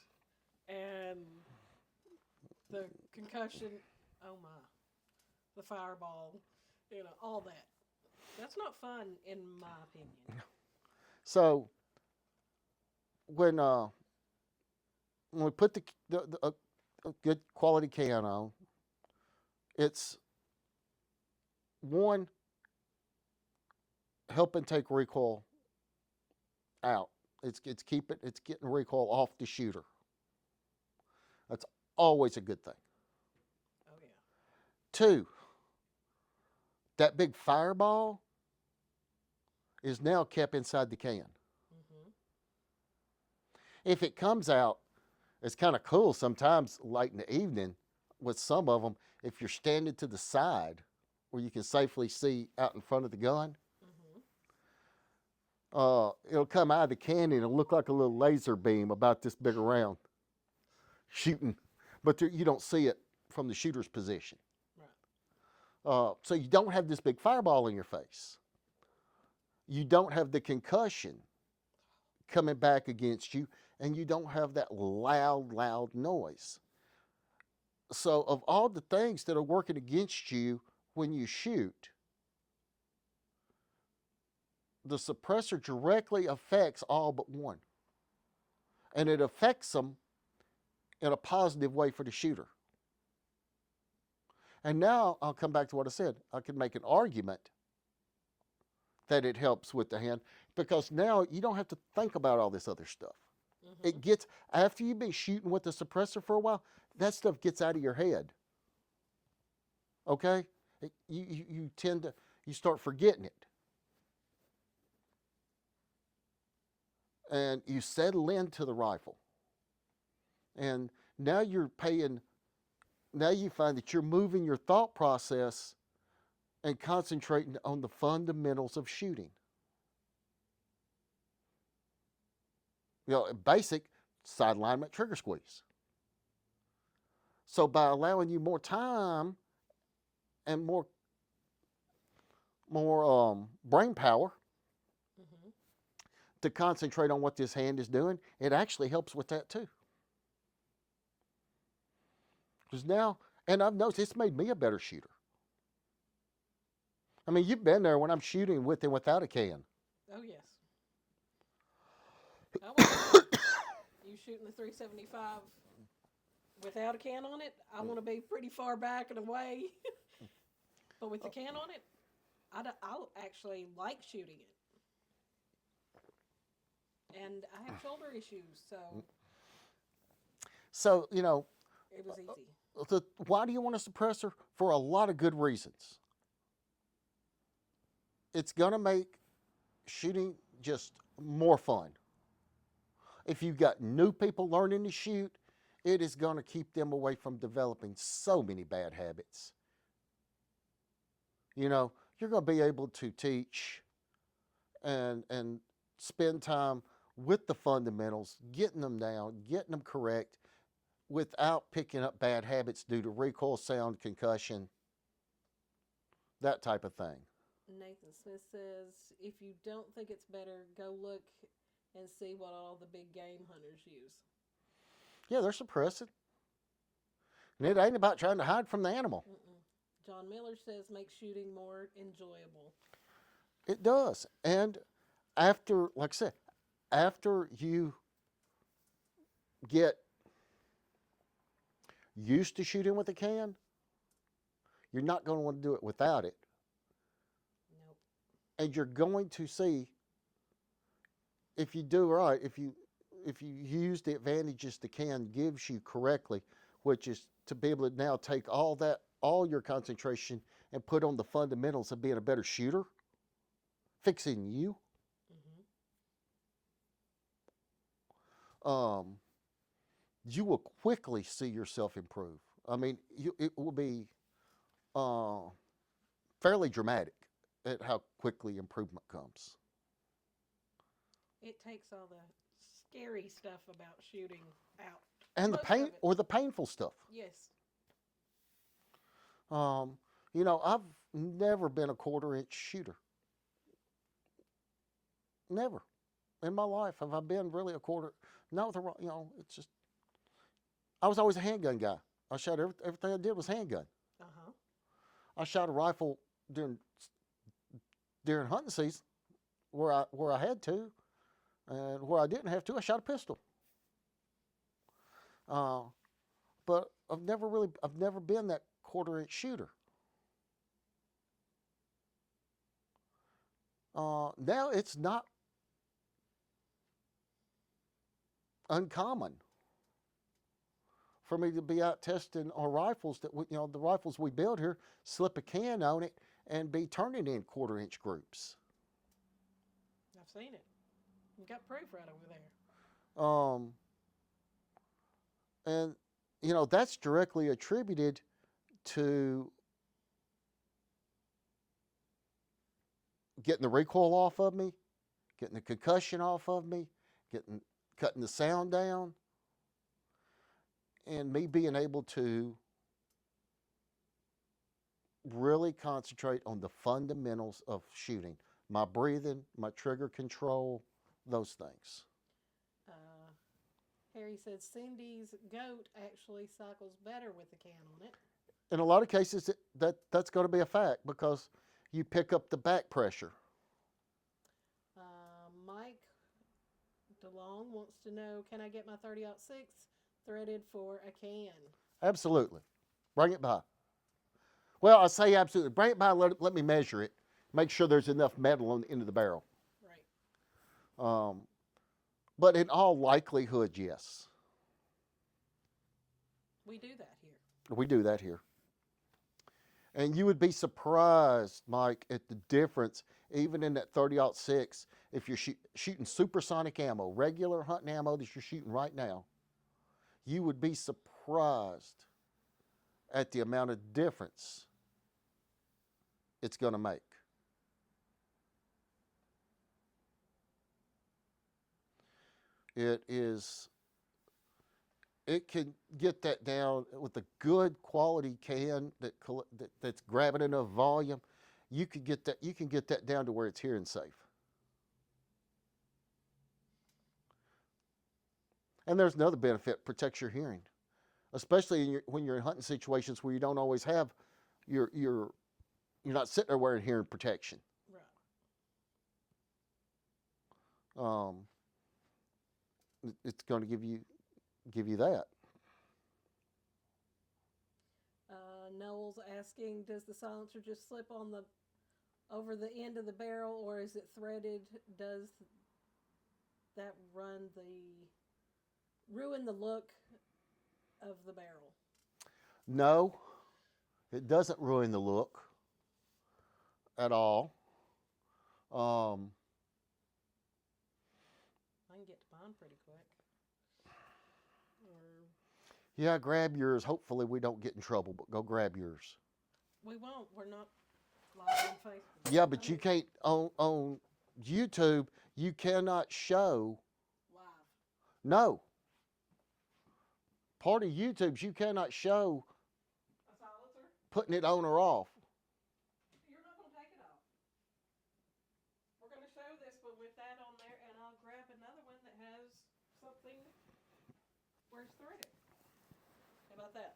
and the concussion, oh my, the fireball, all that. That's not fun in my opinion. So when we put a good quality can on, it's one, helping take recoil out. It's getting recoil off the shooter. That's always a good thing. Oh yeah. Two, that big fireball is now kept inside the can. If it comes out, it's kind of cool sometimes late in the evening with some of them, if you're standing to the side where you can safely see out in front of the gun, it'll come out of the can and it'll look like a little laser beam about this big around shooting, but you don't see it from the shooter's position. Right. So you don't have this big fireball in your face. You don't have the concussion coming back against you, and you don't have that loud noise. So of all the things that are working against you when you shoot, the suppressor directly affects all but one. And it affects them in a positive way for the shooter. And now I'll come back to what I said. I can make an argument that it helps with the hand because now you don't have to think about all this other stuff. It gets, after you've been shooting with the suppressor for a while, that stuff gets out of your head. Okay? You tend to, you start forgetting it. And you settle into the rifle. And now you find that you're moving your thought process and concentrating on the fundamentals of shooting. Basic side alignment, trigger squeeze. So by allowing you more time and more brain power to concentrate on what this hand is doing, it actually helps with that too. Because now, and I've noticed it's made me a better shooter. I mean, you've been there when I'm shooting with and without a can. Oh yes. I want you shooting the 375 without a can on it. I want to be pretty far back and away, but with the can on it, I actually like shooting it, and I have shoulder issues, so So, it was easy. why do you want a suppressor? For a lot of good reasons. It's going to make shooting just more fun. If you've got new people learning to shoot, it is going to keep them away from developing so many bad habits. You're going to be able to teach and spend time with the fundamentals, getting them down, getting them correct without picking up bad habits due to recoil, sound, concussion, that type of thing. Nathan Smith says, if you don't think it's better, go look and see what all the big game hunters use. Yeah, they're suppressing. And it ain't about trying to hide from the animal. John Miller says, make shooting more enjoyable. It does. And after, like I said, after you get used to shooting with a can, you're not going to want to do it without it. Nope. And you're going to see, if you do right, if you use the advantages the can gives you correctly, which is to be able to now take all your concentration and put on the fundamentals of being a better shooter, fixing you. You will quickly see yourself improve. I mean, it will be fairly dramatic at how quickly improvement comes. It takes all the scary stuff about shooting out. And the painful stuff. Yes. I've never been a 1/4 inch shooter. Never. In my life have I been really a quarter. Not with it's just, I was always a handgun guy. I shot everything I did was handgun. I shot a rifle during hunting season where I had to, and where I didn't have to, I shot a pistol. But I've never been that 1/4 inch shooter. Now it's not uncommon for me to be out testing our rifles the rifles we build here, slip a can on it and be turning in 1/4 inch groups. I've seen it. You've got proof right over there. And that's directly attributed to getting the recoil off of me, getting the concussion off of me, cutting the sound down, and me being able to really concentrate on the fundamentals of shooting. My breathing, my trigger control, those things. Harry said Cindy's goat actually cycles better with the can on it. In a lot of cases, that's going to be a fact because you pick up the back pressure. Mike DeLong wants to know, can I get my 30-06 threaded for a can? Absolutely. Bring it by. Well, I say absolutely. Bring it by, let me measure it. Make sure there's enough metal on the end of the barrel. Right. But in all likelihood, yes. We do that here. We do that here. And you would be surprised, Mike, at the difference, even in that 30-06, if you're shooting supersonic ammo, regular hunting ammo that you're shooting right now, you would be surprised at the amount of difference it's going to make. It can get that down with a good quality can that's grabbing enough volume. You can get that down to where it's hearing safe. And there's another benefit: protects your hearing, especially when you're in hunting situations where you don't always have your you're not sitting there wearing hearing protection. Right. It's going to give you that. Noel's asking, does the silencer just slip on the over the end of the barrel, or is it threaded? Does that ruin the look of the barrel? No, it doesn't ruin the look at all. I can get to mine pretty quick. Or Yeah, grab yours. Hopefully we don't get in trouble, but go grab yours. we won't. We're not live on Facebook. Yeah, but you can't on YouTube. You cannot show. Live. No. Part of YouTube's you cannot show A silencer? putting it on or off. You're not going to take it off. We're going to show this one with that on there, and I'll grab another one that has something where it's threaded. How about that?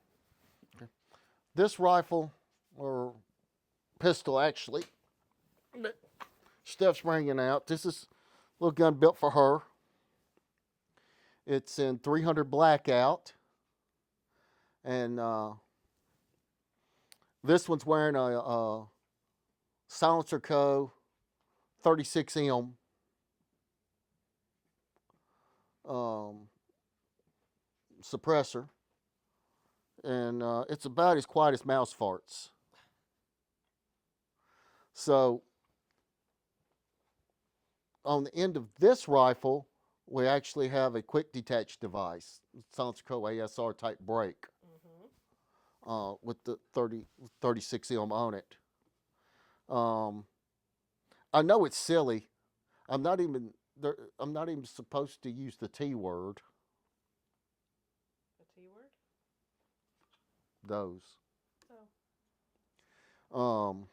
Okay. This rifle, or pistol actually, that Steph's bringing out, this is a little gun built for her. It's in 300 blackout. And this one's wearing a Silencer Co. 36M suppressor. And it's about as quiet as mouse farts. So on the end of this rifle, we actually have a quick detach device, Silencer Co. ASR type brake. With the 36M on it. I know it's silly. I'm not even supposed to use the T word. A T word? Those. Oh.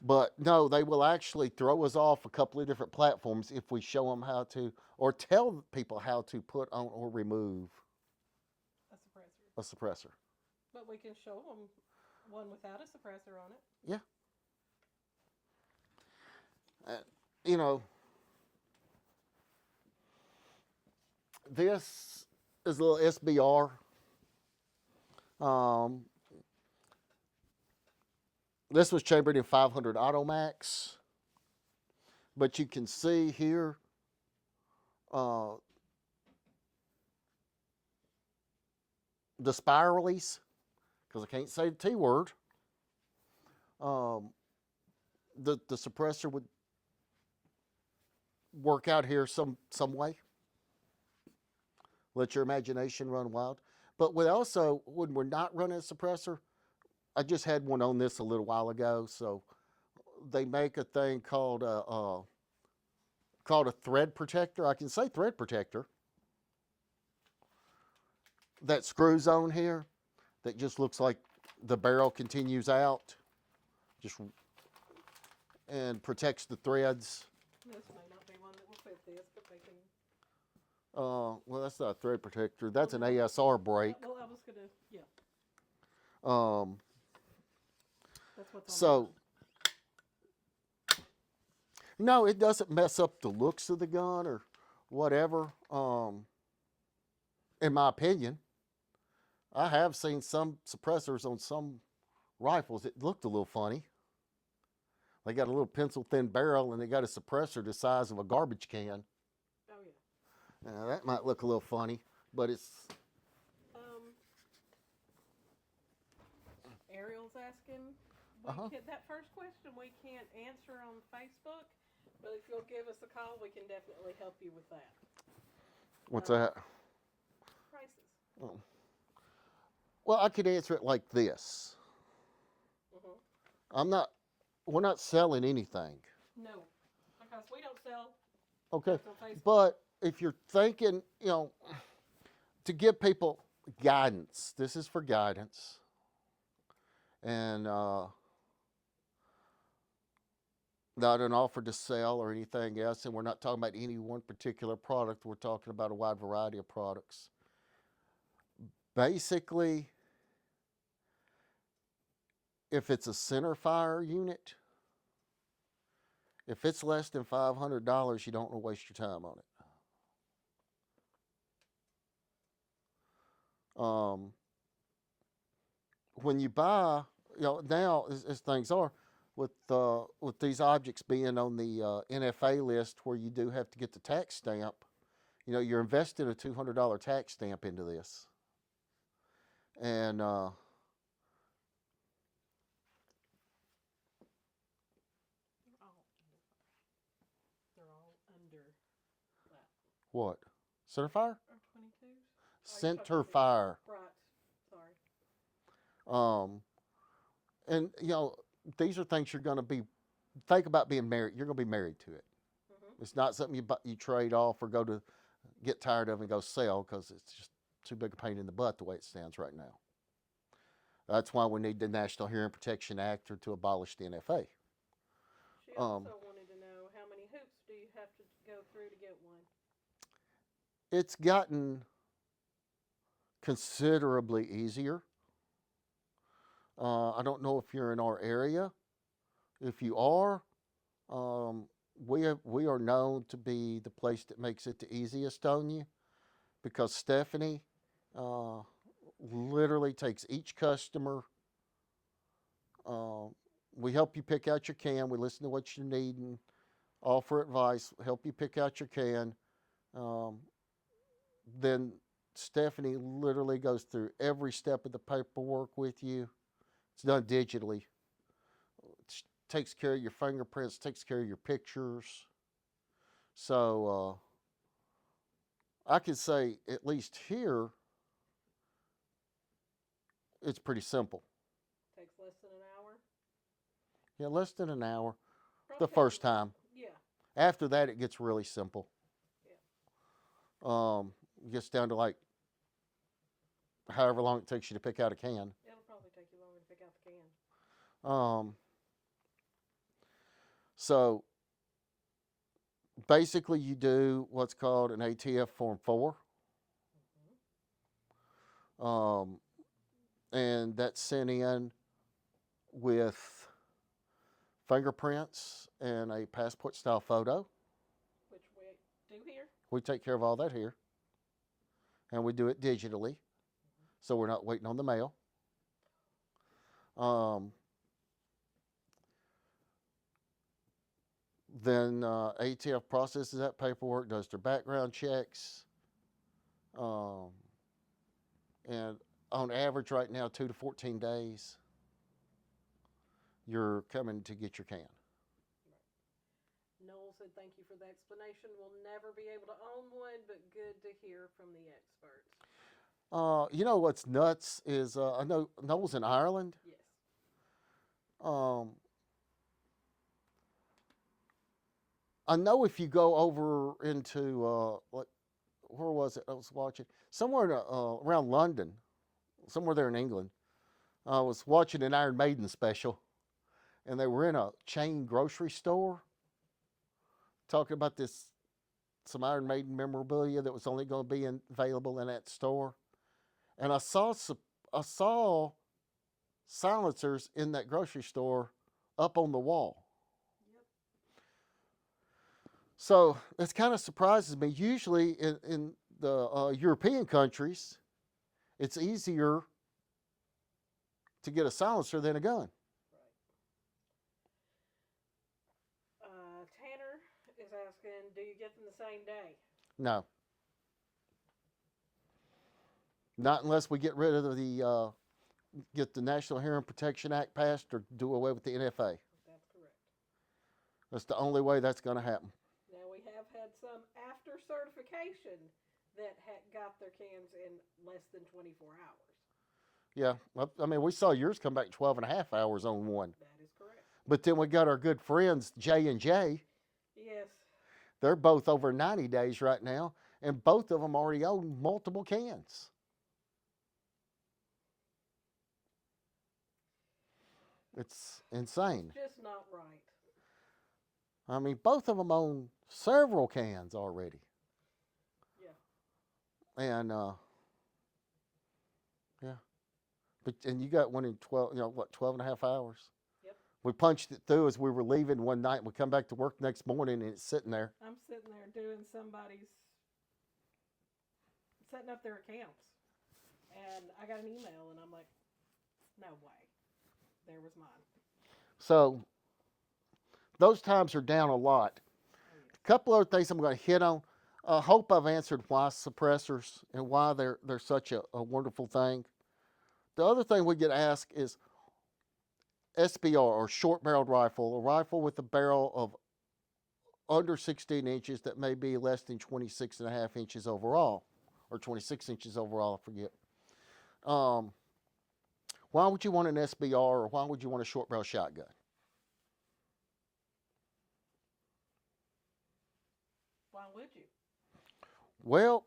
But no, they will actually throw us off a couple of different platforms if we show them how to, or tell people how to put on or remove a suppressor. But we can show them one without a suppressor on it. Yeah. You know, this is a little SBR. This was chambered in 500 Automax. But you can see here, the spiralies, because I can't say the T word. The suppressor would work out here some way. Let your imagination run wild. But we also, when we're not running a suppressor, I just had one on this a little while ago. So they make a thing called a thread protector. I can say thread protector. That screws on here. That just looks like the barrel continues out. And protects the threads. This may not be one that will fit this, but they can. Well, that's not a thread protector. That's an ASR brake. Well, I was gonna, yeah. That's what's on So, no, it doesn't mess up the looks of the gun or whatever. In my opinion, I have seen some suppressors on some rifles that looked a little funny. They got a little pencil thin barrel and they got a suppressor the size of a garbage can. Oh, yeah. Now, that might look a little funny, but it's. Ariel's asking, that first question we can't answer on Facebook, but if you'll give us a call, we can definitely help you with that. What's that? Prices. Oh. Well, I could answer it like this. We're not selling anything. No, because we don't sell. Okay, but if you're thinking, to give people guidance, this is for guidance. And not an offer to sell or anything else. And we're not talking about any one particular product. We're talking about a wide variety of products. Basically, if it's a center fire unit, if it's less than $500, you don't want to waste your time on it. When you buy, now as things are, with these objects being on the NFA list, where you do have to get the tax stamp, you're investing a $200 tax stamp into this, and They're all under that. what? Center fire? Or 22s? Center fire. Right. Sorry. And these are things you're going to be think about being married. You're going to be married to it. Mm-hmm. It's not something you trade off or go to get tired of and go sell, because it's just too big a pain in the butt the way it stands right now. That's why we need the National Hearing Protection Act or to abolish the NFA. She also wanted to know, how many hoops do you have to go through to get one? It's gotten considerably easier. I don't know if you're in our area. If you are, we are known to be the place that makes it the easiest on you, because Stephanie literally takes each customer. We help you pick out your can. We listen to what you need and offer advice, help you pick out your can. Then Stephanie literally goes through every step of the paperwork with you. It's done digitally. It takes care of your fingerprints, takes care of your pictures. So I could say, at least here, it's pretty simple. Takes less than an hour? Yeah, less than an hour Probably the first time. Yeah. After that, it gets really simple. Yeah. It gets down to like however long it takes you to pick out a can. It'll probably take you longer to pick out the can. So basically, you do what's called an ATF Form 4. And that's sent in with fingerprints and a passport style photo. Which we do here. We take care of all that here. And we do it digitally. So we're not waiting on the mail. Then ATF processes that paperwork, does their background checks. And on average right now, 2 to 14 days, you're coming to get your can. Noel said, thank you for the explanation. We'll never be able to own one, but good to hear from the experts. What's nuts is I know Noel's in Ireland. Yes. I know if you go over into where was it? I was watching somewhere around London, somewhere there in England. I was watching an Iron Maiden special, and they were in a chain grocery store talking about some Iron Maiden memorabilia that was only going to be available in that store. And I saw silencers in that grocery store up on the wall. Yep. So it kind of surprises me. Usually in the European countries, it's easier to get a silencer than a gun. Right. Tanner is asking, do you get them the same day? No. Not unless we get rid of get the National Hearing Protection Act passed or do away with the NFA. That's correct. That's the only way that's going to happen. Now, we have had some after certification that got their cans in less than 24 hours. Yeah. I mean, we saw yours come back 12 and a half hours on one. That is correct. But then we got our good friends, J&J. Yes. They're both over 90 days right now, and both of them already own multiple cans. It's insane. It's just not right. I mean, both of them own several cans already. Yeah. And, yeah. But and you got one in 12, 12 and a half hours. Yep. We punched it through as we were leaving one night. We come back to work next morning and it's sitting there. I'm sitting there doing somebody's setting up their accounts, and I got an email, and I'm like, no way, there was mine. So those times are down a lot. Oh yes. A couple other things I'm going to hit on. I hope I've answered why suppressors and why they're such a wonderful thing. The other thing we get asked is SBR, or short barreled rifle, a rifle with a barrel of under 16 inches that may be less than 26 and a half inches overall, or 26 inches overall, I forget. Why would you want an SBR, or why would you want a short barrel shotgun? Why would you? Well,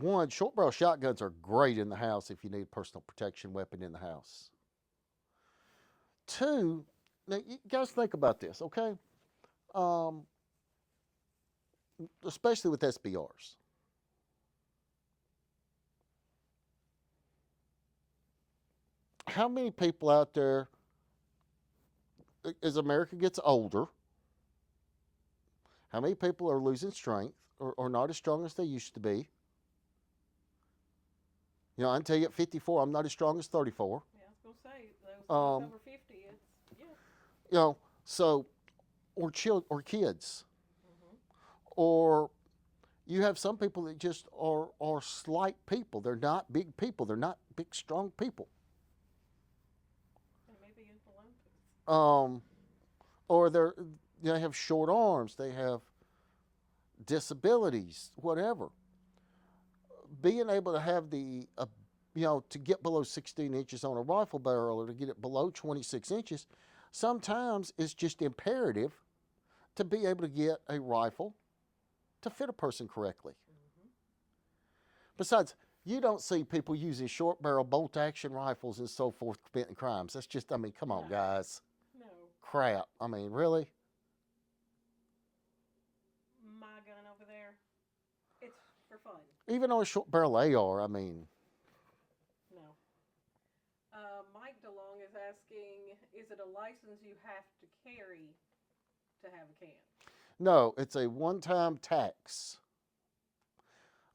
one, short barrel shotguns are great in the house if you need a personal protection weapon in the house. Two, now you guys think about this, okay? Especially with SBRs. How many people out there, as America gets older, how many people are losing strength or not as strong as they used to be? I can tell you at 54, I'm not as strong as 34. Yeah, I was gonna say those over 50. It's So, or kids, Mm-hmm. or you have some people that just are slight people. They're not big people. They're not big, strong people. They may be in the Olympics. Or they have short arms. They have disabilities, whatever. Being able to have to get below 16 inches on a rifle barrel, or to get it below 26 inches, sometimes it's just imperative to be able to get a rifle to fit a person correctly. Mm-hmm. Besides, you don't see people using short barrel bolt action rifles and so forth committing crimes. That's just, come on, guys. No. Crap. Really? My gun over there, it's for fun. Even on a short barrel AR, No. Mike DeLong is asking, is it a license you have to carry to have a can? No, it's a one-time tax.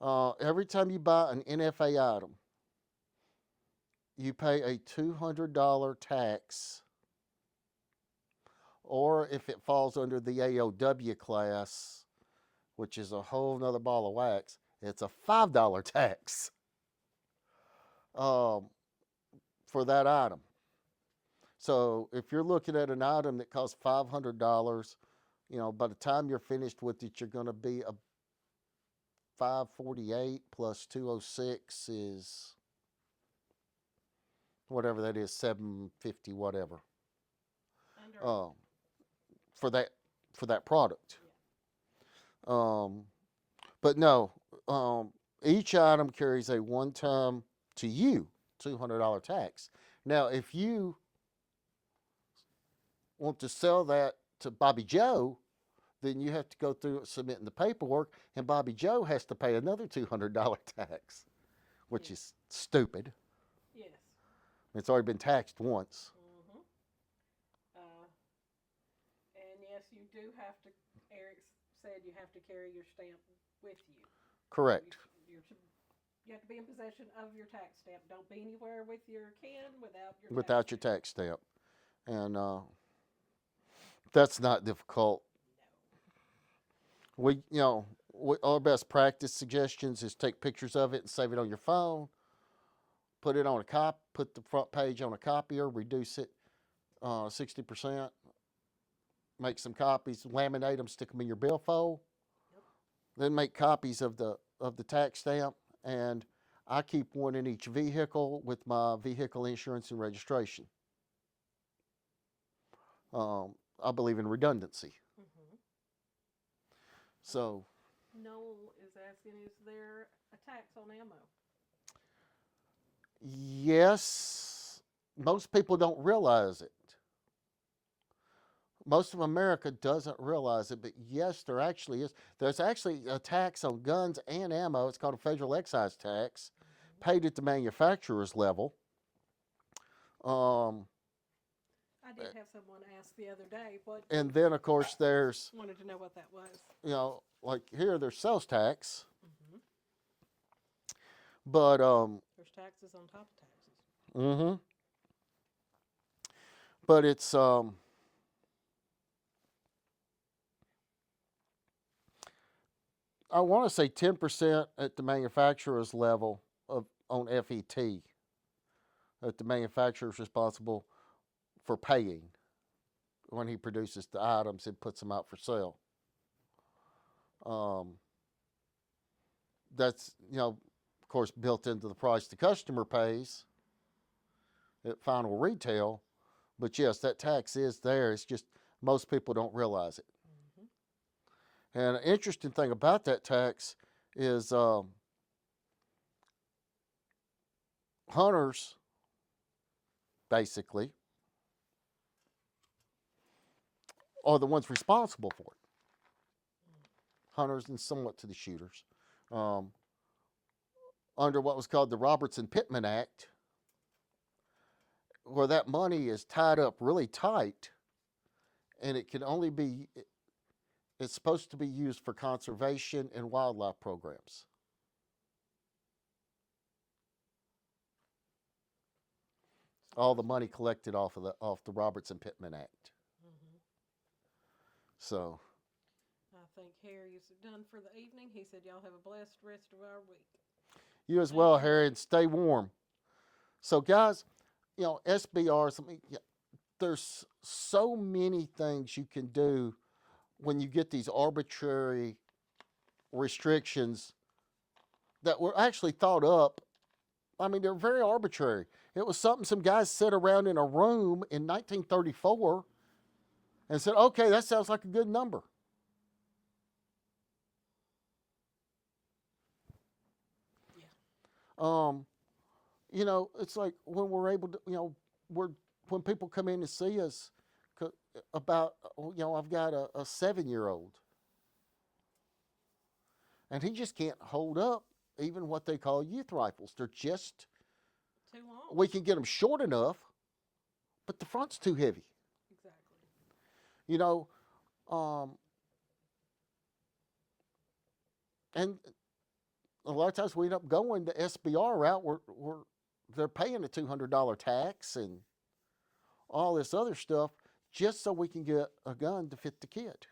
Every time you buy an NFA item, you pay a $200 tax, or if it falls under the AOW class, which is a whole nother ball of wax, it's a $5 tax for that item. So if you're looking at an item that costs $500, by the time you're finished with it, you're going to be a $548 plus $206 is whatever that is, $750, whatever. Under For that product. Yeah. But no, each item carries a one-time to you $200 tax. Now, if you want to sell that to Bobby Joe, then you have to go through submitting the paperwork, and Bobby Joe has to pay another $200 tax, which is stupid. Yes. It's already been taxed once. Mm-hmm. And yes, you do have to. Eric said you have to carry your stamp with you. Correct. You have to be in possession of your tax stamp. Don't be anywhere with your can Without your tax stamp. And that's not difficult. No. Our best practice suggestions is take pictures of it and save it on your phone. Put it on put the front page on a copier, reduce it 60%. Make some copies, laminate them, stick them in your billfold. Yep. Then make copies of the tax stamp, and I keep one in each vehicle with my vehicle insurance and registration. I believe in redundancy. Mm-hmm. So Noel is asking, is there a tax on ammo? yes, most people don't realize it. Most of America doesn't realize it, but yes, there actually is. There's actually a tax on guns and ammo. It's called a federal excise tax, paid at the manufacturer's level. I did have someone ask the other day what And then, of course, there's, wanted to know what that was. like here, there's sales tax, Mm-hmm. but There's taxes on top of taxes. mm-hmm. But it's I want to say 10% at the manufacturer's level of on FET, that the manufacturer is responsible for paying when he produces the items and puts them out for sale. Um, that's, of course, built into the price the customer pays at final retail. But yes, that tax is there. It's just most people don't realize it. Mm-hmm. And an interesting thing about that tax is hunters, basically, are the ones responsible for it. Hunters and somewhat to the shooters. Um, Under what was called the Robertson Pittman Act, where that money is tied up really tight, and it can only be, it's supposed to be used for conservation and wildlife programs. All the money collected off the Robertson Pittman Act. Mm-hmm. So I think Harry's done for the evening. He said, y'all have a blessed rest of our week. you as Thank well, you. Harry, and stay warm. So guys, SBRs. There's so many things you can do when you get these arbitrary restrictions that were actually thought up. I mean, they're very arbitrary. It was something some guys sat around in a room in 1934 and said, okay, that sounds like a good number. Yeah. It's like when we're able to, when people come in to see us about, I've got a 7-year-old and he just can't hold up even what they call youth rifles. They're just, too long. we can get them short enough, but the front's too heavy. Exactly. You know, um, and a lot of times we end up going the SBR route where they're paying a $200 tax and all this other stuff just so we can get a gun to fit the kid.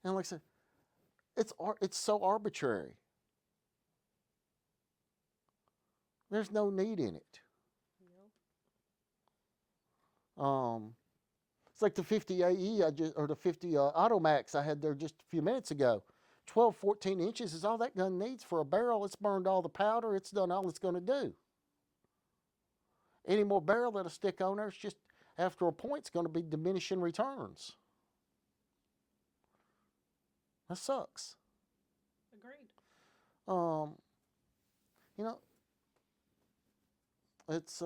And like I said, it's so arbitrary. There's no need in it. Yep. It's like the 50 AE or the 50 Automax I had there just a few minutes ago. 12, 14 inches is all that gun needs for a barrel. It's burned all the powder. It's done all it's going to do. Any more barrel that'll stick on there, it's just after a point, it's going to be diminishing returns. That sucks. Agreed. Um, you know, it's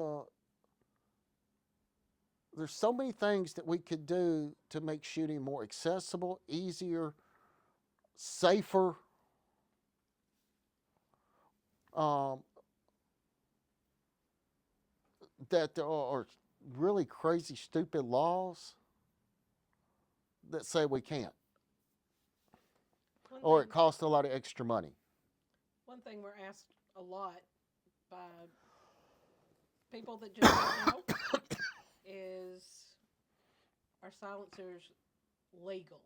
there's so many things that we could do to make shooting more accessible, easier, safer. Um, that there are really crazy, stupid laws that say we can't, or it costs a lot of extra money. One thing we're asked a lot by people that just don't know is, are silencers legal?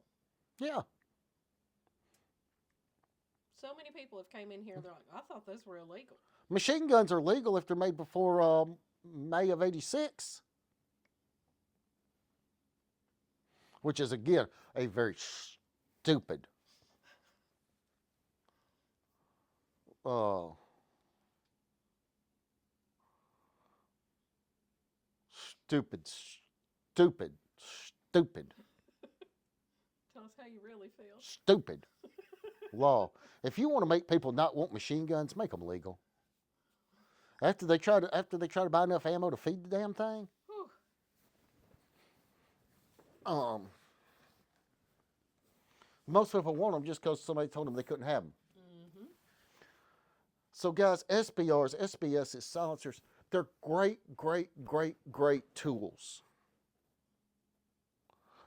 Yeah. So many people have came in here, they're like, I thought those were illegal. Machine guns are legal if they're made before May of '86, which is again a very stupid uh, stupid, stupid, stupid, Tell us how you really feel. stupid law. If you want to make people not want machine guns, make them legal. After they try to buy enough ammo to feed the damn thing. Whew. Most people want them just because somebody told them they couldn't have them. Mm-hmm. So, guys, SBRs, SBSs, silencers, they're great, great, great, great tools.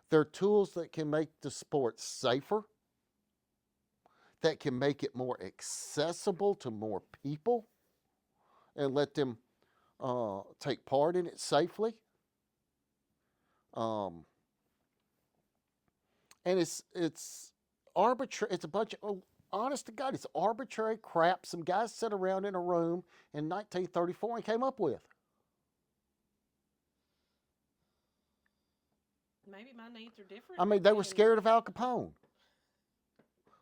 They're tools that can make the sport safer, that can make it more accessible to more people and let them take part in it safely. Um, and it's arbitrary. It's a bunch of honest to God, it's arbitrary crap some guys sat around in a room in 1934 and came up with. Maybe my needs are different. I mean, they were scared of Al Capone.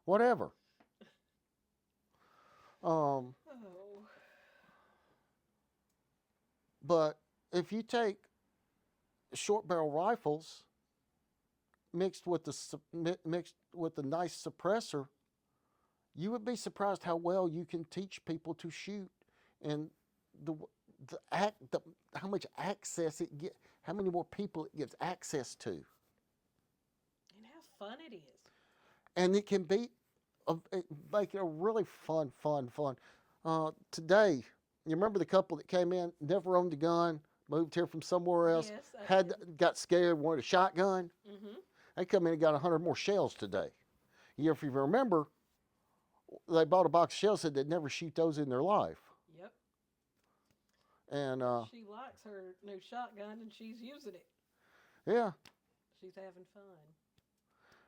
Whatever. Oh. But if you take short barrel rifles mixed with the nice suppressor, you would be surprised how well you can teach people to shoot, and the how much access it get, how many more people it gives access to, And how fun it is. and it can be make it a really fun. Today, you remember the couple that came in, never owned a gun, moved here from somewhere else, Yes, got scared, wanted a shotgun. Mm-hmm. They come in and got 100 more shells today. If you remember, they bought a box of shells, said they'd never shoot those in their life. Yep. And she likes her new shotgun and she's using it. yeah. She's having fun.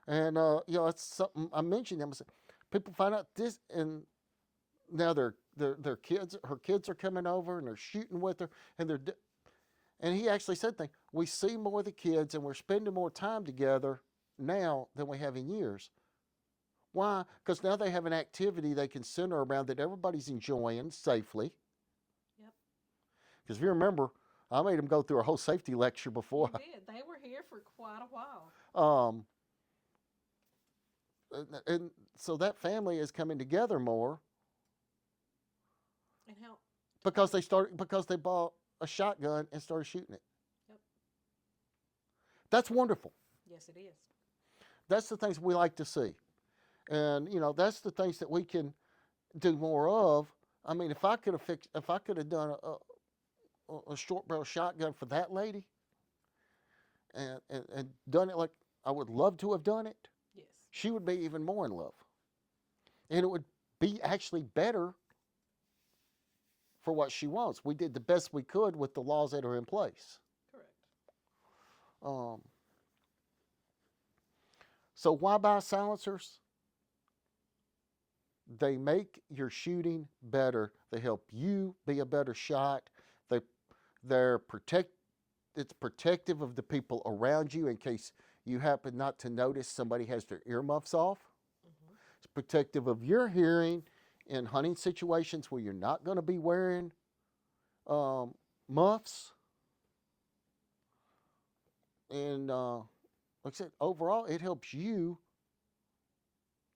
And that's something I mentioned. Them. People find out this, and now their kids, her kids are coming over and they're shooting with her, and and he actually said things. We see more of the kids, and we're spending more time together now than we have in years. Why? Because now they have an activity they can center around that everybody's enjoying safely. Yep. Because if you remember, I made them go through a whole safety lecture before. You did. They were here for quite a while. And so that family is coming together more. And how? Because they bought a shotgun and started shooting it. Yep. That's wonderful. Yes, it is. That's the things we like to see. And that's the things that we can do more of. I mean, if I could have done a short barrel shotgun for that lady, and done it like I would love to have done it, yes, she would be even more in love, and it would be actually better for what she wants. We did the best we could with the laws that are in place. Correct. So why buy silencers? They make your shooting better. They help you be a better shot. It's protective of the people around you in case you happen not to notice somebody has their earmuffs off. Mm-hmm. It's protective of your hearing in hunting situations where you're not going to be wearing muffs. And like I said, overall, it helps you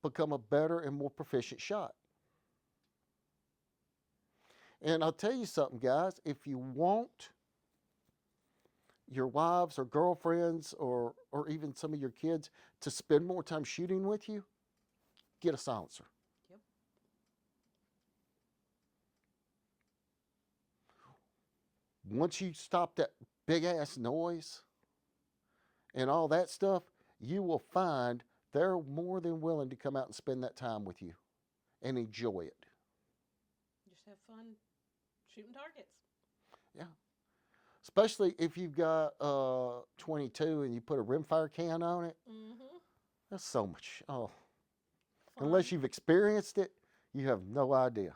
become a better and more proficient shot. And I'll tell you something, guys. If you want your wives or girlfriends or even some of your kids to spend more time shooting with you, get a silencer. Yep. Once you stop that big ass noise and all that stuff, you will find they're more than willing to come out and spend that time with you and enjoy it. Just have fun shooting targets. Yeah. Especially if you've got 22 and you put a rimfire can on it. Mm-hmm. That's so much. Oh, Fun. unless you've experienced it, you have no idea.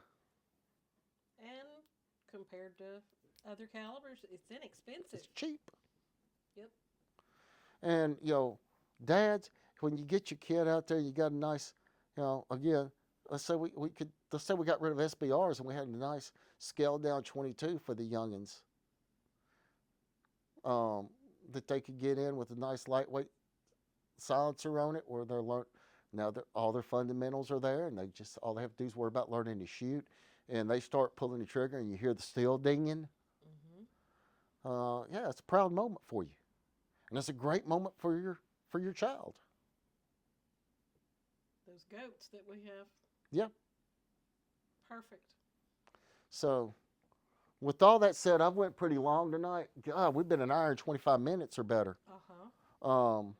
And compared to other calibers, it's inexpensive. It's cheap. Yep. And dads, when you get your kid out there, you got a nice, again, let's say we got rid of SBRs and we had a nice scaled down 22 for the youngins. That they could get in with a nice lightweight silencer on it, where all their fundamentals are there, and all they have to do is worry about learning to shoot, and they start pulling the trigger, and you hear the steel dinging. Mm-hmm. Yeah, it's a proud moment for you, and it's a great moment for your child. Those goats that we have. Yeah. Perfect. So, with all that said, I've went pretty long tonight. God, we've been an hour and 25 minutes or better. Um,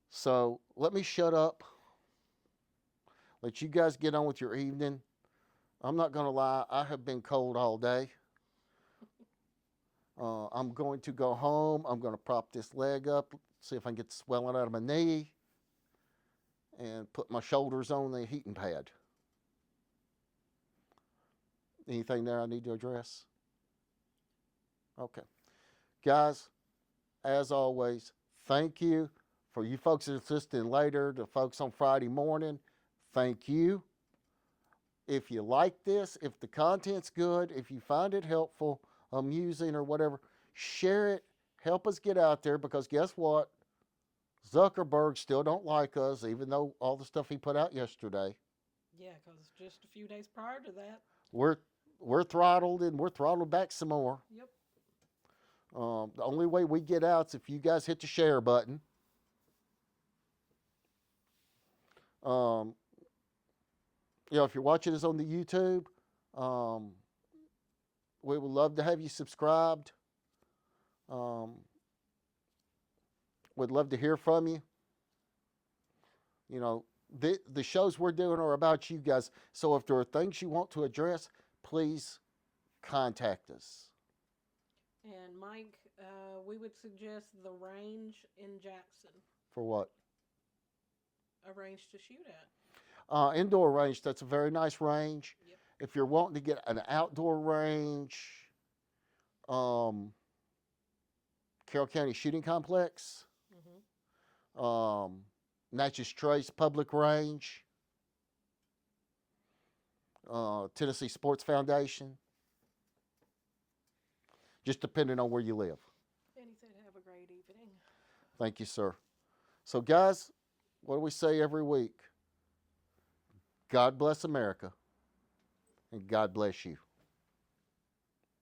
so let me shut up. Let you guys get on with your evening. I'm not going to lie, I have been cold all day. I'm going to go home. I'm going to prop this leg up, see if I can get the swelling out of my knee, and put my shoulders on the heating pad. Anything there I need to address? Okay. Guys, as always, thank you. For you folks that are listening later, the folks on Friday morning, thank you. If you like this, if the content's good, if you find it helpful, amusing, or whatever, share it. Help us get out there, because guess what? Zuckerberg still don't like us, even though all the stuff he put out yesterday. Yeah, because just a few days prior to that. We're throttled, and we're throttled back some more. Yep. The only way we get out is if you guys hit the share button. If you're watching us on the YouTube, we would love to have you subscribed. We'd love to hear from you. The shows we're doing are about you guys. So if there are things you want to address, please contact us. And Mike, we would suggest the range in Jackson. For what? A range to shoot at. Indoor range, that's a very nice range. Yep. If you're wanting to get an outdoor range, Carroll County Shooting Complex, Natchez Trace Public Range, Tennessee Sports Foundation, just depending on where you live. And he said, have a great evening. Thank you, sir. So, guys, what do we say every week? God bless America, and God bless you.